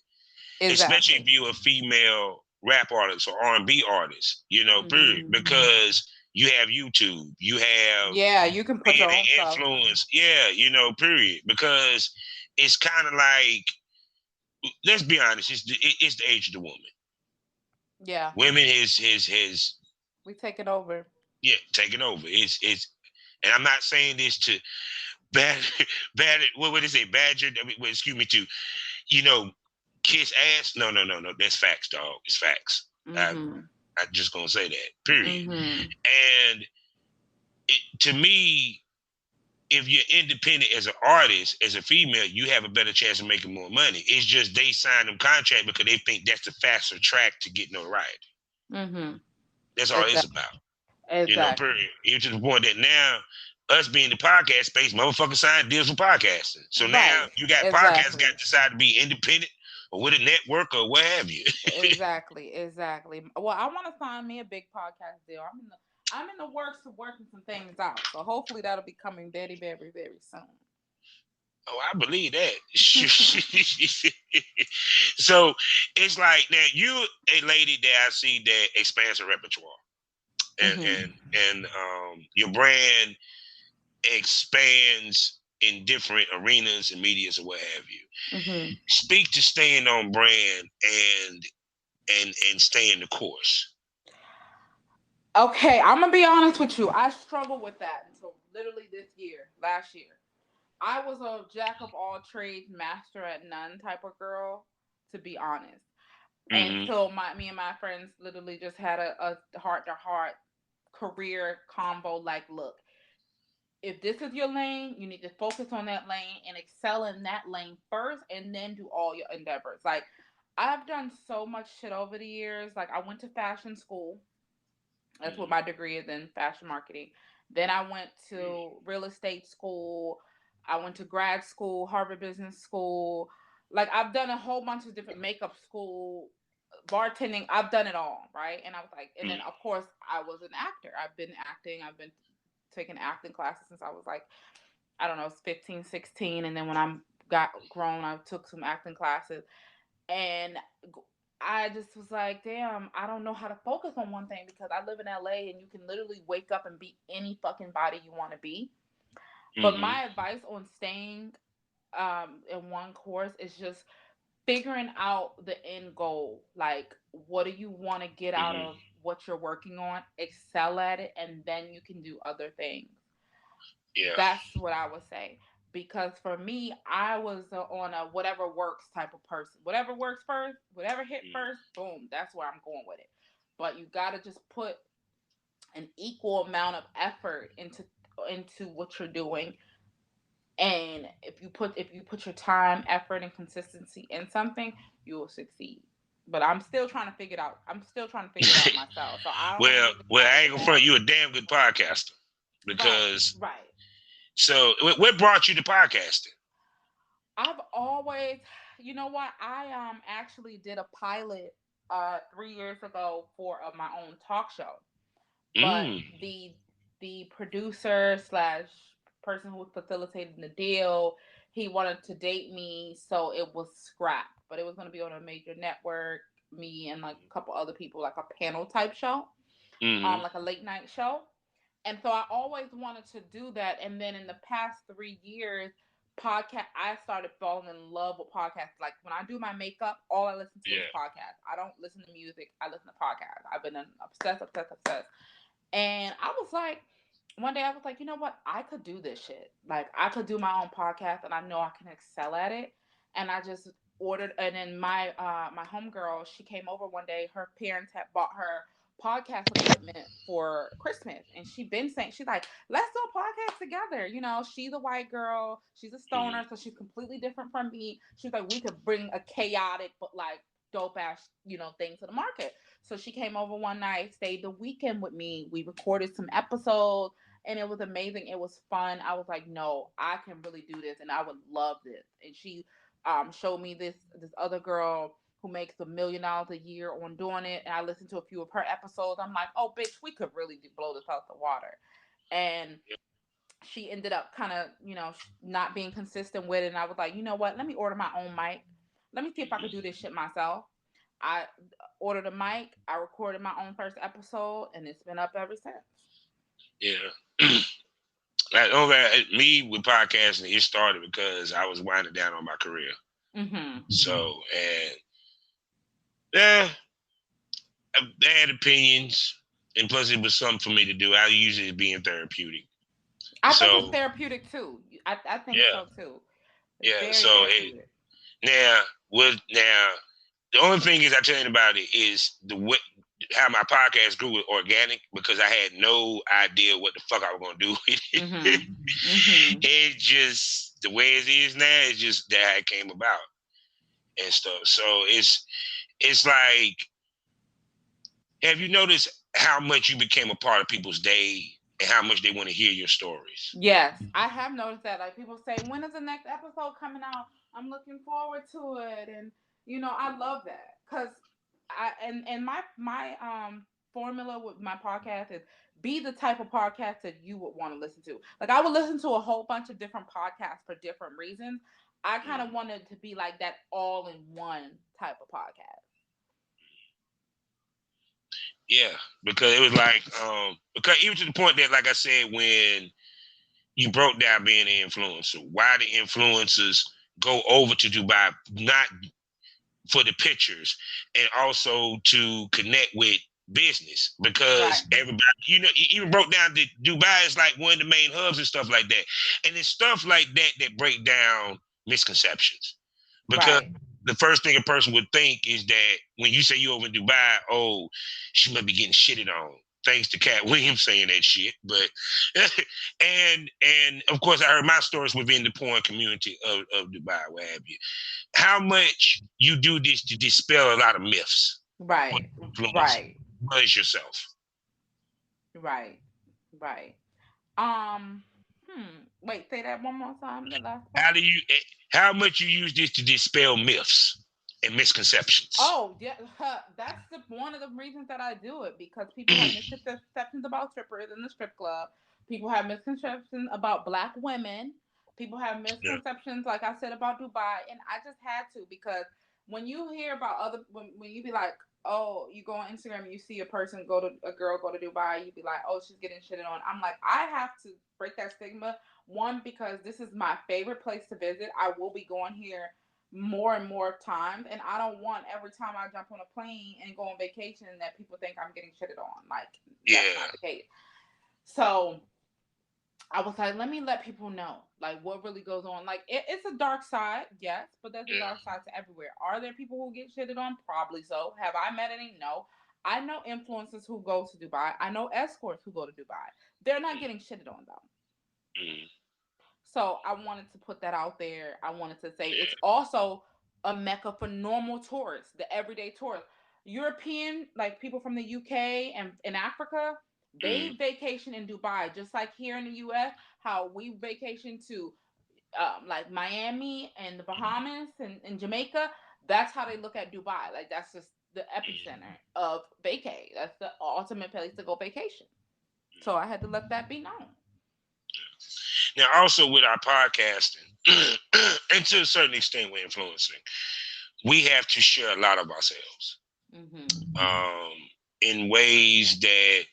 Speaker 4: especially if
Speaker 3: Exactly.
Speaker 4: you're a female rap artist or R&B artist. Period.
Speaker 3: Mm-hmm.
Speaker 4: Because you have YouTube, you have
Speaker 3: Yeah, you can put
Speaker 4: being
Speaker 3: your own
Speaker 4: an
Speaker 3: stuff.
Speaker 4: influence. Yeah, period. Because it's kind of like, let's be honest, it's the age of the woman.
Speaker 3: Yeah.
Speaker 4: Women has
Speaker 3: We take it over.
Speaker 4: taken over. And I'm not saying this to bad bad what would they say, badger, I mean, well, excuse me, to kiss ass. No, that's facts, dog. It's facts.
Speaker 3: Mm-hmm.
Speaker 4: I'm just gonna say that, period.
Speaker 3: Mm-hmm.
Speaker 4: And to me, if you're independent as an artist, as a female, you have a better chance of making more money. It's just they sign them contract because they think that's the faster track to get notoriety.
Speaker 3: Mm-hmm.
Speaker 4: That's all it's about.
Speaker 3: Exactly.
Speaker 4: Period. Even to the point that now, us being the podcast space, motherfuckers sign deals with podcasting. So now
Speaker 3: Right.
Speaker 4: you got podcasts got to decide to be independent or with a network or what have you.
Speaker 3: Exactly. Well, I want to sign me a big podcast deal. I'm in the works of working some things out. So hopefully that'll be coming very, very, very soon.
Speaker 4: Oh, I believe that. So it's like now you a lady that I see that expands her repertoire, and
Speaker 3: Mm-hmm.
Speaker 4: your brand expands in different arenas and medias or what have you.
Speaker 3: Mm-hmm.
Speaker 4: Speak to staying on brand and staying the course.
Speaker 3: Okay, I'm gonna be honest with you. I struggled with that until literally last year. I was a jack of all trades, master at none type of girl, to be honest.
Speaker 4: Mm-hmm.
Speaker 3: Until me and my friends literally just had a heart to heart career convo. Like, look, if this is your lane, you need to focus on that lane and excel in that lane first, and then do all your endeavors. Like, I've done so much shit over the years. Like, I went to fashion school. That's what my degree is in, fashion marketing. Then I went to real estate school. I went to grad school, Harvard Business School. Like, I've done a whole bunch of different makeup school, bartending. I've done it all, right? And I was like, and then of course I was an actor. I've been acting. I've been taking acting classes since I was like, I don't know, 15, 16. And then when I got grown, I took some acting classes. And I just was like, damn, I don't know how to focus on one thing, because I live in LA and you can literally wake up and be any fucking body you want to be. But my advice on staying in one course is just figuring out the end goal. Like, what do you want to get out of what you're working on? Excel at it, and then you can do other things.
Speaker 4: Yeah.
Speaker 3: That's what I would say. Because for me, I was on a whatever works type of person. Whatever works first, whatever hit first, boom, that's where I'm going with it. But you got to just put an equal amount of effort into what you're doing. And if you put your time, effort, and consistency in something, you will succeed. But I'm still trying to figure it out. I'm still trying to figure it out myself. So I don't want to
Speaker 4: Well,
Speaker 3: give
Speaker 4: I
Speaker 3: anybody
Speaker 4: ain't
Speaker 3: a
Speaker 4: gonna
Speaker 3: bad.
Speaker 4: front you a damn good podcaster
Speaker 3: Right,
Speaker 4: because.
Speaker 3: right.
Speaker 4: So, what brought you to podcasting?
Speaker 3: I've always, you know what? I actually did a pilot 3 years ago for my own talk show, but
Speaker 4: Mm.
Speaker 3: the producer slash person who was facilitating the deal, he wanted to date me, so it was scrapped. But it was going to be on a major network, me and like a couple other people, like a panel type show,
Speaker 4: Mm-hmm.
Speaker 3: like a late night show. And so I always wanted to do that. And then in the past 3 years, I started falling in love with podcasts. Like when I do my makeup, all I listen to is
Speaker 4: Yeah.
Speaker 3: podcasts. I don't listen to music. I listen to podcasts. I've been obsessed. And I was like, one day I was like, you know what? I could do this shit. Like I could do my own podcast, and I know I can excel at it. And I just ordered. And then my homegirl, she came over one day. Her parents had bought her podcast equipment for Christmas, and she been saying, she's like, let's do a podcast together. You know, she's a white girl, she's a
Speaker 4: Mm-hmm.
Speaker 3: stoner, so she's completely different from me. She's like, we could bring a chaotic but like dope ass, thing to the market. So she came over one night, stayed the weekend with me. We recorded some episodes, and it was amazing. It was fun. I was like, no, I can really do this, and I would love this. And she showed me this other girl who makes $1 million a year on doing it. And I listened to a few of her episodes. I'm like, oh, bitch, we could really blow this out the water. And she ended up kind of, not being consistent with it. And I was like, you know what? Let me order my own mic. Let me see if I could do this shit myself. I ordered a mic. I recorded my own first episode, and it's been up ever since.
Speaker 4: Yeah. Like me with podcasting, it started because I was winding down on my career.
Speaker 3: Mm-hmm.
Speaker 4: So, and yeah, I had opinions, and plus it was something for me to do. I use it as being therapeutic.
Speaker 3: I think it's
Speaker 4: So
Speaker 3: therapeutic too. I think
Speaker 4: yeah,
Speaker 3: so too. It's
Speaker 4: yeah.
Speaker 3: very
Speaker 4: So
Speaker 3: therapeutic.
Speaker 4: now the only thing is I tell you about it is how my podcast grew organic because I had no idea what the fuck I was gonna do with it.
Speaker 3: Mm-hmm. Mm-hmm.
Speaker 4: It's just the way it is now. It's just that it came about and stuff. So it's like, have you noticed how much you became a part of people's day and how much they want to hear your stories?
Speaker 3: Yes, I have noticed that. Like people say, when is the next episode coming out? I'm looking forward to it, and I love that because my formula with my podcast is be the type of podcast that you would want to listen to. Like I would listen to a whole bunch of different podcasts for different reasons. I kind of wanted to be like that all in one type of podcast.
Speaker 4: Yeah, because it was like, because even to the point that, like I said, when you broke down being an influencer, why the influencers go over to Dubai, not for the pictures, and also to connect with business, because
Speaker 3: Right.
Speaker 4: everybody, you even broke down that Dubai is like one of the main hubs and stuff like that. And it's stuff like that break down misconceptions. Because
Speaker 3: Right.
Speaker 4: the first thing a person would think is that when you say you over in Dubai, oh, she must be getting shitted on. Thanks to Cat Williams saying that shit. But and of course I heard my stories within the porn community of Dubai, what have you. How much you do this to dispel a lot of myths.
Speaker 3: Right.
Speaker 4: Influence
Speaker 3: Right.
Speaker 4: yourself.
Speaker 3: Right. Right. Um. Wait. Say that one more time. The last part.
Speaker 4: How much you use this to dispel myths and misconceptions?
Speaker 3: Oh, yeah. That's one of the reasons that I do it because people have misconceptions about strippers in the strip club. People have misconceptions about Black women. People have
Speaker 4: Yeah.
Speaker 3: misconceptions, like I said, about Dubai, and I just had to because when you hear about when you be like, oh, you go on Instagram and you see a girl go to Dubai, you be like, oh, she's getting shitted on. I'm like, I have to break that stigma. One, because this is my favorite place to visit. I will be going here more and more times, and I don't want every time I jump on a plane and go on vacation that people think I'm getting shitted on. Like that's
Speaker 4: Yeah.
Speaker 3: not the case. So I was like, let me let people know, like, what really goes on. Like, it's a dark side, yes, but there's a
Speaker 4: Yeah.
Speaker 3: dark side to everywhere. Are there people who get shitted on? Probably so. Have I met any? No. I know influencers who go to Dubai. I know escorts who go to Dubai. They're not getting shitted on, though.
Speaker 4: Mm.
Speaker 3: So I wanted to put that out there. I wanted to say it's also a mecca for normal tourists, the everyday tourists. European, like people from the UK and in Africa, they
Speaker 4: Mm.
Speaker 3: vacation in Dubai, just like here in the US, how we vacation to like Miami and the Bahamas and Jamaica. That's how they look at Dubai. Like that's just the epicenter of vacay. That's the ultimate place to go vacation. So I had to let that be known.
Speaker 4: Now, also with our podcasting, and to a certain extent, we're influencing. We have to share a lot of ourselves um, in ways that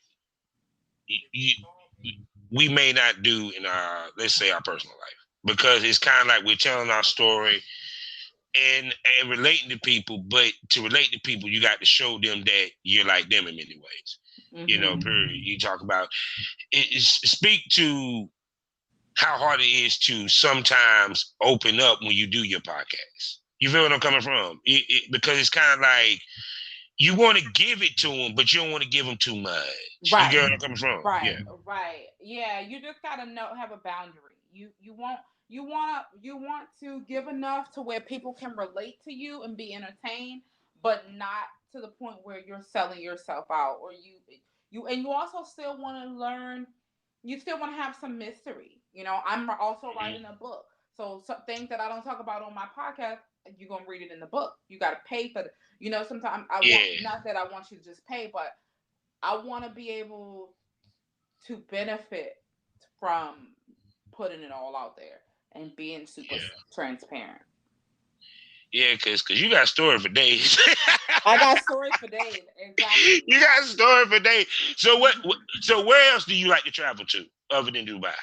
Speaker 4: we may not do in our, let's say, our personal life, because it's kind of like we're telling our story and relating to people. But to relate to people, you got to show them that you're like them in many ways. You know, period. You talk about speak to how hard it is to sometimes open up when you do your podcast. You feel what I'm coming from? Because it's kind of like you want to give it to them, but you don't want to give them too much.
Speaker 3: Right.
Speaker 4: You get what I'm coming from?
Speaker 3: Right.
Speaker 4: Yeah.
Speaker 3: Right. Yeah. You just gotta have a boundary. You want to give enough to where people can relate to you and be entertained, but not to the point where you're selling yourself out, or you also still want to learn. You still want to have some mystery. I'm also writing a book, so some things that I don't talk about on my podcast, you're gonna read it in the book. You got to pay for it. Sometimes I want,
Speaker 4: Yeah.
Speaker 3: not that I want you to just pay, but I want to be able to benefit from putting it all out there and being super transparent.
Speaker 4: Yeah, cause you got a story for days.
Speaker 3: I got stories for days. Exactly.
Speaker 4: You got a story for days. So what? So where else do you like to travel to other than Dubai?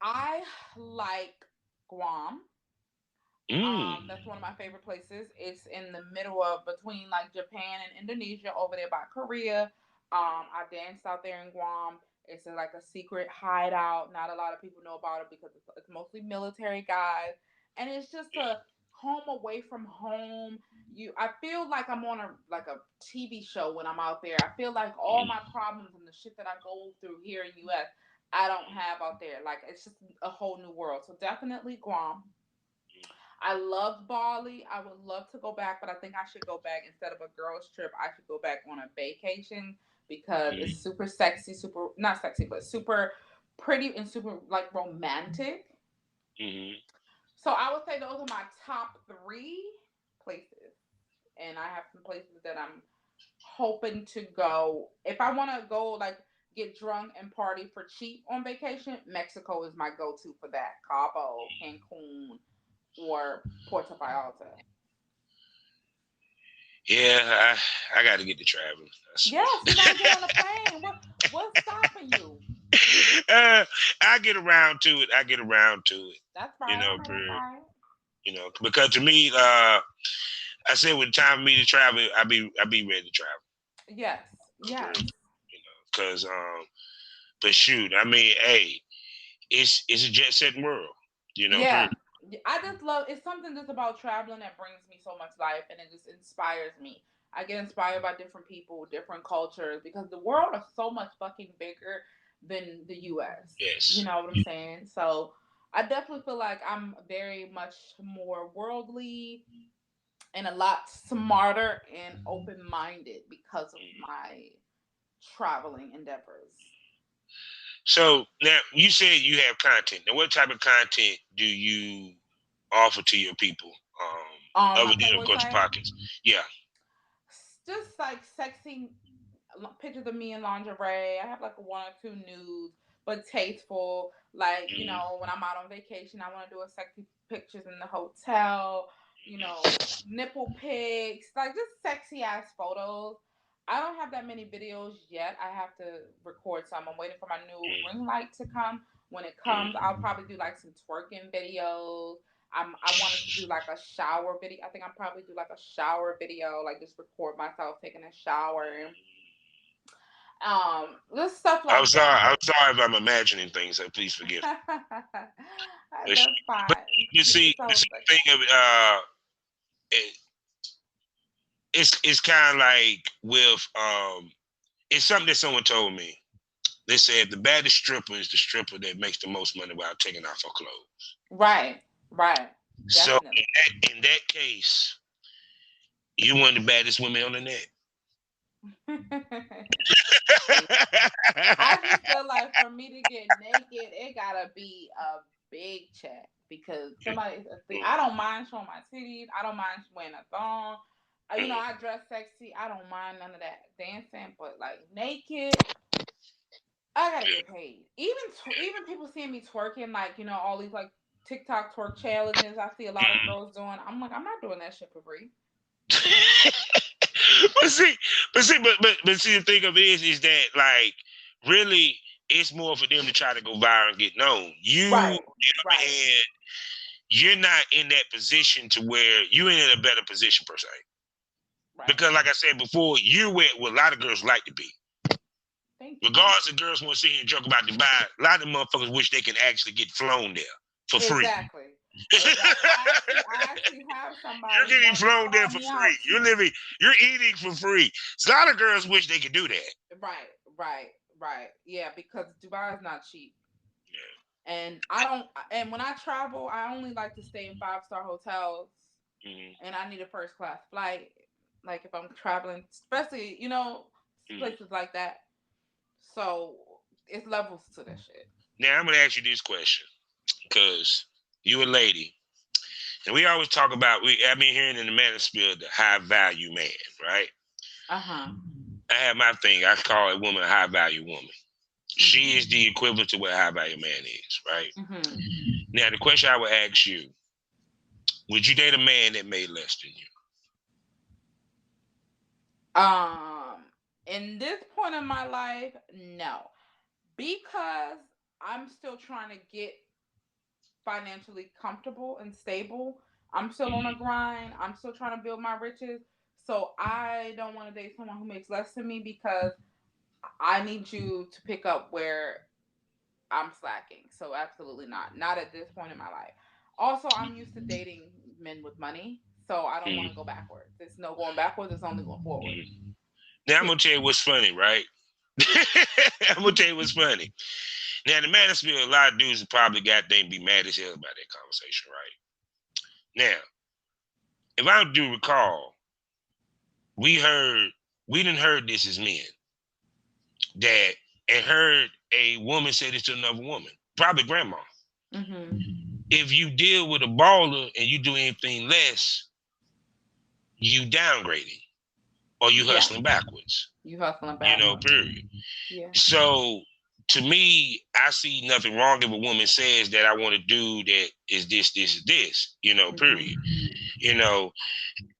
Speaker 3: I like Guam.
Speaker 4: Mm.
Speaker 3: That's one of my favorite places. It's in the middle of between like Japan and Indonesia, over there by Korea. I danced out there in Guam. It's like a secret hideout. Not a lot of people know about it because it's mostly military guys, and it's just a home away from home. I feel like I'm on a TV show when I'm out there. I feel like all my problems and the shit that I go through here in US, I don't have out there. Like it's just a whole new world. So definitely Guam. I loved Bali. I would love to go back, but I think I should go back instead of a girls' trip. I should go back on a vacation because it's super sexy, super not sexy, but super pretty and super like romantic.
Speaker 4: Mm-hmm.
Speaker 3: So I would say those are my top three places, and I have some places that I'm hoping to go. If I want to go like get drunk and party for cheap on vacation, Mexico is my go-to for that. Cabo, Cancun, or Puerto Vallarta.
Speaker 4: Yeah, I got to get to traveling.
Speaker 3: Yes, you gotta get on a plane. What's stopping you?
Speaker 4: I get around to it. I get around to it.
Speaker 3: That's right.
Speaker 4: You know,
Speaker 3: Okay, that's right.
Speaker 4: you know, because to me, I said when time for me to travel, I be ready to travel.
Speaker 3: Yes, yes.
Speaker 4: You know, because but shoot, I mean, hey, it's a jet setting world. You know,
Speaker 3: Yeah. I just love it's something just about traveling that brings me so much life, and it just inspires me. I get inspired by different people, different cultures, because the world is so much fucking bigger than the US. You
Speaker 4: Yes.
Speaker 3: know what I'm saying? So I definitely feel like I'm very much more worldly and a lot smarter and open minded because of my traveling endeavors.
Speaker 4: So now you said you have content. Now, what type of content do you offer to your people?
Speaker 3: My
Speaker 4: Other than of
Speaker 3: Playboy
Speaker 4: course
Speaker 3: site,
Speaker 4: pockets. Yeah.
Speaker 3: just like sexy pictures of me in lingerie. I have like one or two nudes, but tasteful. Like, when I'm out on vacation, I want to do a sexy pictures in the hotel, nipple pics, like just sexy ass photos. I don't have that many videos yet. I have to record some. I'm waiting for my new ring light to come. When it comes, I'll probably do like some twerking videos. I wanted to do like a shower video. I think I'll probably do like a shower video, like just record myself taking a shower. Just stuff like that.
Speaker 4: I'm sorry if I'm imagining things, so please forgive me.
Speaker 3: That's fine.
Speaker 4: You see,
Speaker 3: So,
Speaker 4: the thing of it, it's kind of like with it's something that someone told me. They said the baddest stripper is the stripper that makes the most money without taking off her clothes.
Speaker 3: Right.
Speaker 4: So
Speaker 3: Definitely.
Speaker 4: in that case, you one of the baddest women on the net.
Speaker 3: I just feel like for me to get naked, it gotta be a big check because I don't mind showing my titties. I don't mind wearing a thong. I dress sexy. I don't mind none of that dancing, but like naked, I gotta get paid. Even people seeing me twerking, like all these like TikTok twerk challenges. I see a lot of girls doing. I'm like, I'm not doing that shit for free.
Speaker 4: but see, the thing of it is that like really it's more for them to try to go viral and get known.
Speaker 3: Right.
Speaker 4: And you're not in that position to where you're in a better position per se. Right. Because like I said before, you're where a lot of girls like to be. Regardless of girls want to sit here and joke about Dubai, a lot of motherfuckers wish they can actually get flown there for free.
Speaker 3: Exactly. I actually have somebody.
Speaker 4: You're getting flown there for free. You're eating for free. So a lot of girls wish they could do that.
Speaker 3: Right. Yeah, because Dubai is not cheap. Yeah. And when I travel, I only like to stay in 5-star hotels. Mm-hmm. And I need a first class flight. Like if I'm traveling, especially, places like that. So it's levels to that shit.
Speaker 4: Now I'm gonna ask you this question. Because you a lady. And we always talk about, I've been hearing in the manosphere the high value man, right?
Speaker 3: Uh-huh.
Speaker 4: I have my thing. I call a woman a high value woman. Mm-hmm. She is the equivalent to what a high value man is, right? Mm-hmm. Now, the question I would ask you, would you date a man that made less than you?
Speaker 3: In this point in my life, no. Because I'm still trying to get financially comfortable and stable. I'm still on a grind. I'm still trying to build my riches. So I don't want to date someone who makes less than me because I need you to pick up where I'm slacking. So absolutely not. Not at this point in my life. Also, I'm used to dating men with money. So I don't want to go backwards. There's no going backwards. It's only going forward.
Speaker 4: Now, I'm going to tell you what's funny, right? I'm going to tell you what's funny. Now, the manosphere, a lot of dudes probably got they be mad as hell about that conversation, right? Now, if I do recall, we didn't heard this as men, and heard a woman say this to another woman, probably grandma. Mm-hmm. If you deal with a baller and you do anything less, you downgrading or you hustling backwards.
Speaker 3: You hustling backwards.
Speaker 4: Period. Yeah. So, to me, I see nothing wrong if a woman says that I want a dude that is this, mm-hmm. Period.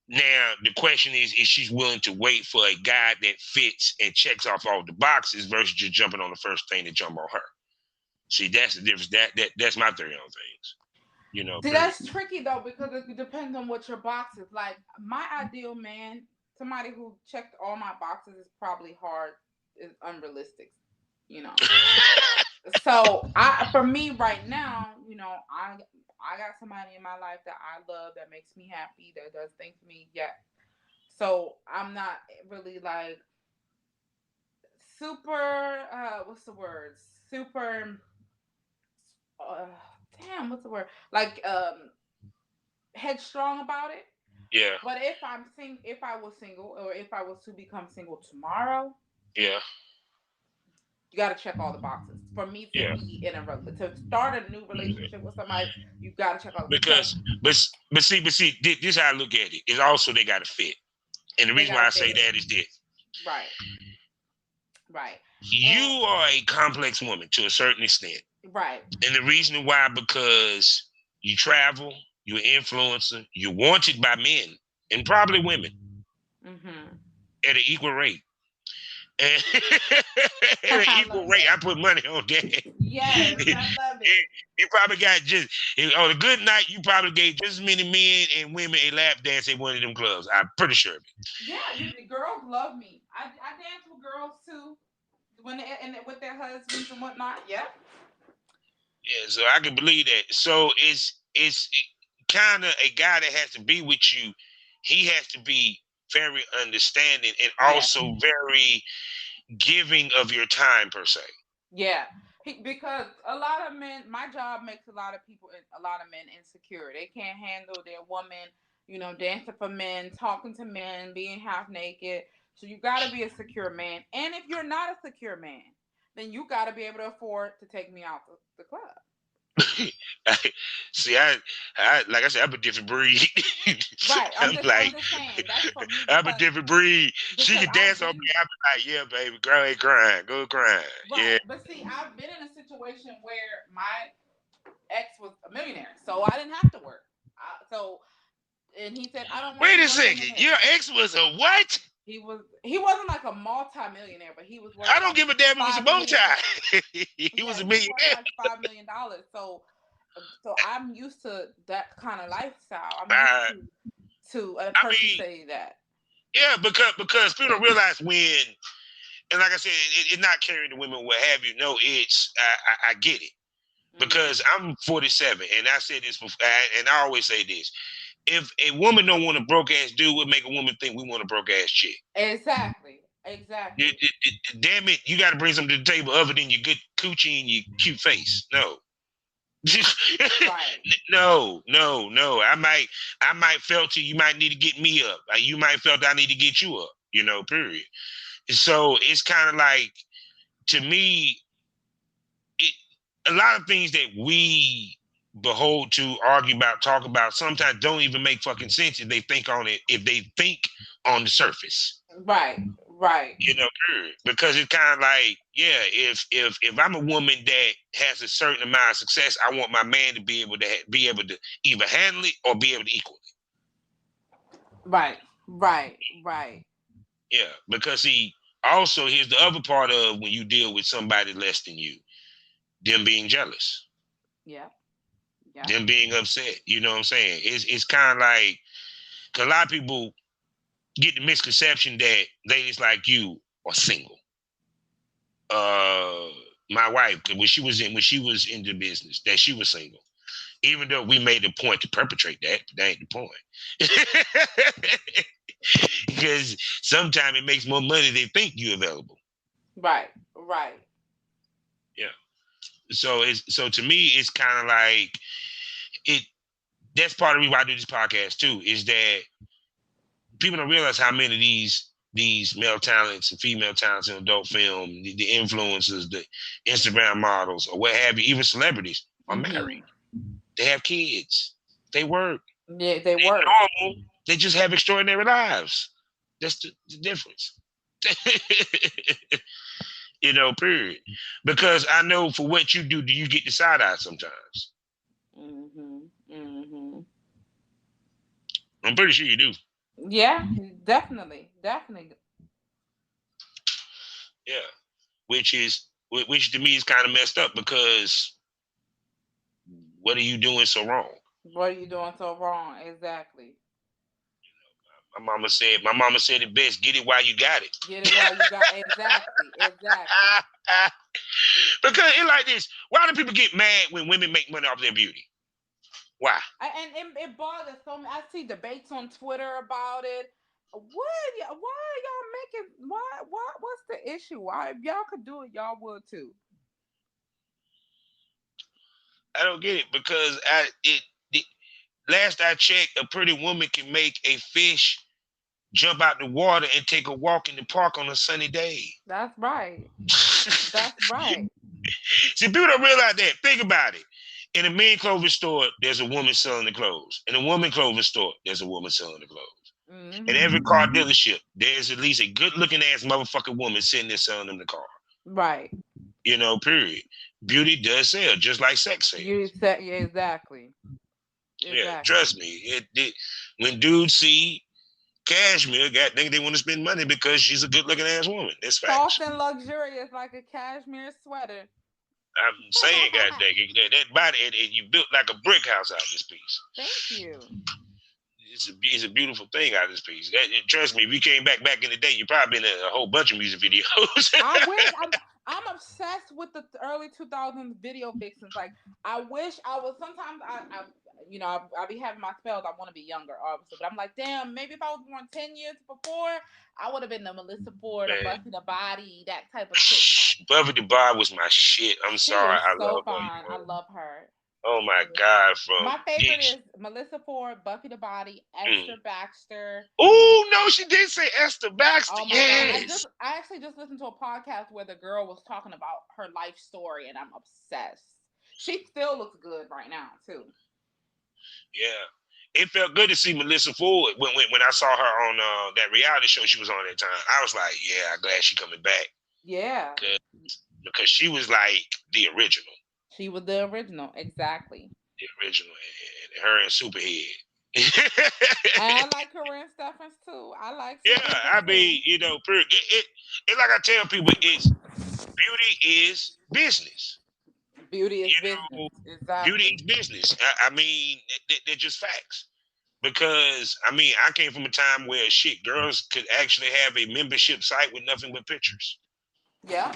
Speaker 4: Now the question is she willing to wait for a guy that fits and checks off all the boxes versus just jumping on the first thing that jump on her? See, that's the difference. That's my theory on things.
Speaker 3: See, that's tricky though, because it depends on what your box is. Like my ideal man, somebody who checked all my boxes is probably hard, is unrealistic. So for me right now, I got somebody in my life that I love, that makes me happy, that does things for me. Yeah. So I'm not really like super, what's the word? Super, what's the word? Like headstrong about it.
Speaker 4: Yeah.
Speaker 3: But if I was single, or if I was to become single tomorrow.
Speaker 4: Yeah.
Speaker 3: You got to check all the boxes for me to be to start a new relationship with somebody. You got to check all the boxes.
Speaker 4: But see, this is how I look at it. It's also they got to fit, and the reason why I say that is this.
Speaker 3: Right.
Speaker 4: You are a complex woman to a certain extent.
Speaker 3: Right.
Speaker 4: And the reason why, because you travel, you're an influencer, you're wanted by men and probably women at an equal rate. And at an equal rate, I put money on that.
Speaker 3: Yes, I love it.
Speaker 4: You probably got on a good night, you probably gave just as many men and women a lap dance at one of them clubs. I'm pretty sure of it.
Speaker 3: Yeah, the girls love me. I dance with girls too. with their husbands and whatnot. Yep.
Speaker 4: Yeah, so I can believe that. So it's kind of a guy that has to be with you. He has to be very understanding and also very giving of your time per se.
Speaker 3: Yeah, because a lot of men, my job makes a lot of men insecure. They can't handle their woman, dancing for men, talking to men, being half naked. So you got to be a secure man. And if you're not a secure man, then you got to be able to afford to take me out the club.
Speaker 4: See, I like I said, I'm a different breed.
Speaker 3: Right. I'm just saying. That's for me.
Speaker 4: I'm a different breed. She can dance on me. I'm like, yeah, baby, girl ain't crying. Go grind.
Speaker 3: Right.
Speaker 4: Yeah.
Speaker 3: But see, I've been in a situation where my ex was a millionaire, so I didn't have to work. And he said, I don't want.
Speaker 4: Wait a second. Your ex was a what?
Speaker 3: He wasn't like a multi-millionaire, but he was worth.
Speaker 4: I don't give a damn. He was a multi. He was a millionaire.
Speaker 3: Like $5 million. So I'm used to that kind of lifestyle. I'm used to a person saying that.
Speaker 4: Yeah, because people don't realize when, and like I said, it's not carrying the women, what have you. No, it's I get it because I'm 47, and I said this before, and I always say this: if a woman don't want a broke ass dude, would make a woman think we want a broke ass chick.
Speaker 3: Exactly.
Speaker 4: Damn it, you got to bring something to the table other than your good coochie and your cute face. No.
Speaker 3: Right.
Speaker 4: No. I might felt you might need to get me up. You might felt I need to get you up. Period. So it's kind of like, to me, a lot of things that we behold to, argue about, talk about, sometimes don't even make fucking sense if they think on the surface.
Speaker 3: Right.
Speaker 4: Period. Because it's kind of like, yeah, if I'm a woman that has a certain amount of success, I want my man to be able to either handle it or be able to equal it.
Speaker 3: Right.
Speaker 4: Yeah, because also here's the other part of when you deal with somebody less than you, them being jealous.
Speaker 3: Yeah.
Speaker 4: Them being upset. You know what I'm saying? It's kind of like, cause a lot of people get the misconception that ladies like you are single. My wife, when she was in the business, that she was single. Even though we made a point to perpetrate that, but that ain't the point. Because sometimes it makes more money than they think you're available.
Speaker 3: Right.
Speaker 4: Yeah. So to me, it's kind of like that's part of the reason why I do this podcast too, is that people don't realize how many of these male talents and female talents in adult film, the influencers, the Instagram models, or what have you, even celebrities are married. They have kids. They work.
Speaker 3: Yeah, they work.
Speaker 4: Normal. They just have extraordinary lives. That's the difference. Period. Because I know for what you do you get the side eye sometimes? I'm pretty sure you do.
Speaker 3: Yeah, definitely.
Speaker 4: Yeah, which to me is kind of messed up, because what are you doing so wrong?
Speaker 3: Exactly.
Speaker 4: My mama said it best: get it while you got it.
Speaker 3: Exactly.
Speaker 4: Because it's like this: why do people get mad when women make money off their beauty? Why?
Speaker 3: And it bothers so much. I see debates on Twitter about it. Why are y'all making? What's the issue? Why, if y'all could do it, y'all would too.
Speaker 4: I don't get it, because last I checked, a pretty woman can make a fish jump out the water and take a walk in the park on a sunny day.
Speaker 3: That's right.
Speaker 4: See, people don't realize that. Think about it. In a men's clothing store, there's a woman selling the clothes. In a woman's clothing store, there's a woman selling the clothes. In every car dealership, there's at least a good-looking ass motherfucking woman sitting there selling them the car.
Speaker 3: Right.
Speaker 4: Period. Beauty does sell, just like sex sells.
Speaker 3: Exactly.
Speaker 4: Yeah, trust me. When dudes see Kashmere, they want to spend money because she's a good-looking ass woman. That's facts.
Speaker 3: Soft and luxurious, like a cashmere sweater.
Speaker 4: I'm saying, that body, and you built like a brick house out of this piece.
Speaker 3: Thank you.
Speaker 4: It's a beautiful thing out of this piece. Trust me, if you came back in the day, you probably been in a whole bunch of music videos.
Speaker 3: I wish. I'm obsessed with the early 2000s video vixens. Like, I wish I was. Sometimes I be having my spells. I want to be younger, obviously, but I'm like, damn. Maybe if I was born 10 years before, I would have been the Melissa Ford, the
Speaker 4: Man.
Speaker 3: Bussy the Body, that type of chick.
Speaker 4: Buffy the Bar was my shit. I'm
Speaker 3: She
Speaker 4: sorry.
Speaker 3: is
Speaker 4: I
Speaker 3: so
Speaker 4: love her.
Speaker 3: fine. I love her.
Speaker 4: Oh my God.
Speaker 3: My favorite is Melissa Ford, Buffy the Body, Esther Baxter.
Speaker 4: Oh no, she did say Esther Baxter.
Speaker 3: Oh my
Speaker 4: Yes.
Speaker 3: God. I actually just listened to a podcast where the girl was talking about her life story, and I'm obsessed. She still looks good right now too.
Speaker 4: Yeah. It felt good to see Melissa Ford when I saw her on that reality show she was on that time. I was like, yeah, I'm glad she coming back.
Speaker 3: Yeah.
Speaker 4: Because she was like the original.
Speaker 3: She was the original, exactly.
Speaker 4: The original, and her and Superhead.
Speaker 3: I like Corinne Stephens too. I like.
Speaker 4: Yeah, I mean, you know, it like I tell people, it's beauty is business.
Speaker 3: Beauty is business. Exactly.
Speaker 4: Beauty is business. I mean, they're just facts. Because I mean, I came from a time where girls could actually have a membership site with nothing but pictures.
Speaker 3: Yeah.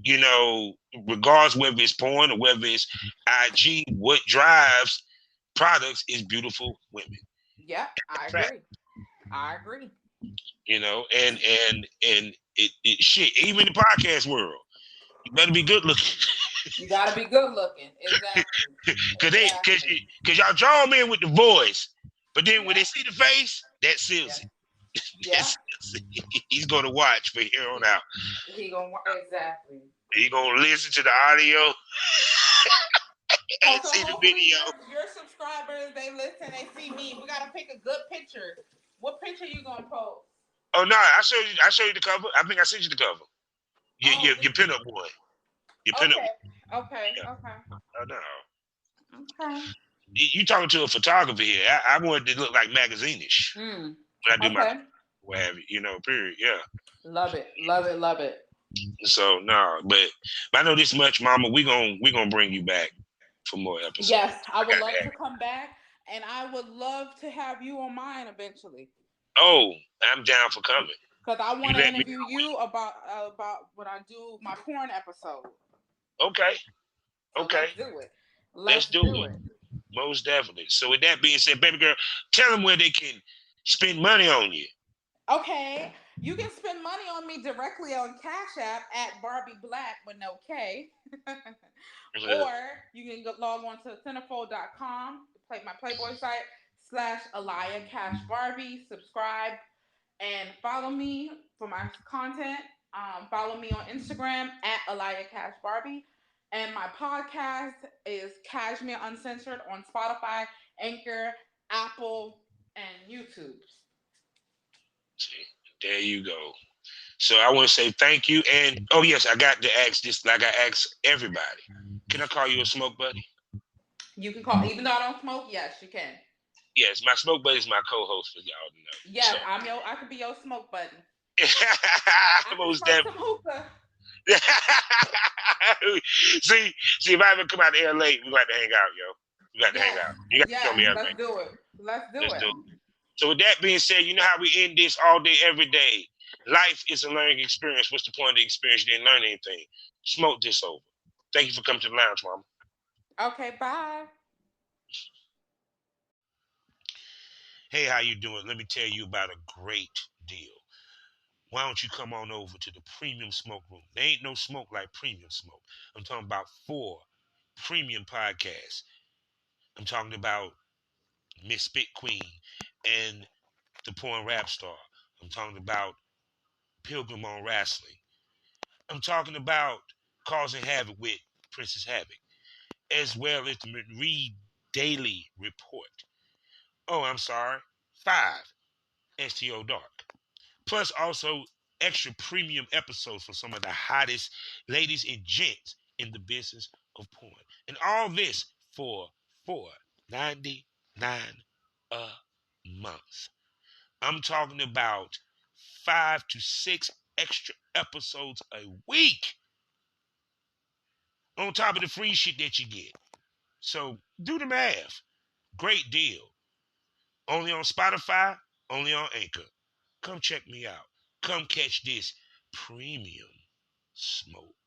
Speaker 4: You know, regardless whether it's porn or whether it's IG, what drives products is beautiful women.
Speaker 3: Yeah, I agree.
Speaker 4: You know, and it shit, even in the podcast world, you better be good looking.
Speaker 3: You gotta be good looking, exactly.
Speaker 4: Cause y'all draw them in with the voice, but then when they see the face, that seals it.
Speaker 3: Yeah.
Speaker 4: He's gonna watch from here on out.
Speaker 3: Exactly.
Speaker 4: He gonna listen to the audio and see the video.
Speaker 3: Your subscribers, they listen, they see me. We gotta pick a good picture. What picture you gonna post?
Speaker 4: Oh no, I show you the cover. I think I sent you the cover. Your pinup boy. Your pinup.
Speaker 3: Okay.
Speaker 4: Oh no.
Speaker 3: Okay.
Speaker 4: You talking to a photographer here. I wanted to look like magazine-ish when I do my whatever, you know, period. Yeah.
Speaker 3: Love it.
Speaker 4: So no, but I know this much, Mama. We gonna bring you back for more episodes.
Speaker 3: Yes, I would love to come back, and I would love to have you on mine eventually.
Speaker 4: Oh, I'm down for coming.
Speaker 3: Because I want to interview you about when I do my porn episode.
Speaker 4: Okay.
Speaker 3: So
Speaker 4: okay.
Speaker 3: Let's do it.
Speaker 4: Let's do it. Most definitely. So with that being said, baby girl, tell them where they can spend money on you.
Speaker 3: Okay. You can spend money on me directly on Cash App at Barbie Black with no K. Or you can log on to centerfold.com, my Playboy site, /AlaiaKashBarbie. Subscribe and follow me for my content. Follow me on Instagram at AlaiaKashBarbie. And my podcast is Kashmere Uncensored on Spotify, Anchor, Apple, and YouTube.
Speaker 4: See, there you go. So I want to say thank you. And oh yes, I got to ask this like I ask everybody. Can I call you a smoke buddy?
Speaker 3: You can call, even though I don't smoke, yes, you can.
Speaker 4: Yes, my smoke buddy is my co-host for y'all to know.
Speaker 3: Yes, so. I could be your smoke buddy.
Speaker 4: Most definitely. see, if I ever come out to LA, we got to hang out, yo. We got to hang out. You got to show me everything.
Speaker 3: Let's do it.
Speaker 4: So with that being said, you know how we end this all day, every day. Life is a learning experience. What's the point of the experience? You didn't learn anything. Smoke this over. Thank you for coming to the lounge, Mama.
Speaker 3: Okay, bye.
Speaker 4: Hey, how you doing? Let me tell you about a great deal. Why don't you come on over to the Premium Smoke Room? There ain't no smoke like Premium Smoke. I'm talking about 4 premium podcasts. I'm talking about Miss Spit Queen and the Porn Rap Star. I'm talking about Pilgrim on Wrestling. I'm talking about Causing Havoc with Princess Havoc, as well as the Read Daily Report. Oh, I'm sorry, 5 STO Dark. Plus also extra premium episodes for some of the hottest ladies and gents in the business of porn. And all this for $4.99 a month. I'm talking about 5 to 6 extra episodes a week on top of the free shit that you get. So do the math. Great deal. Only on Spotify, only on Anchor. Come check me out. Come catch this premium smoke.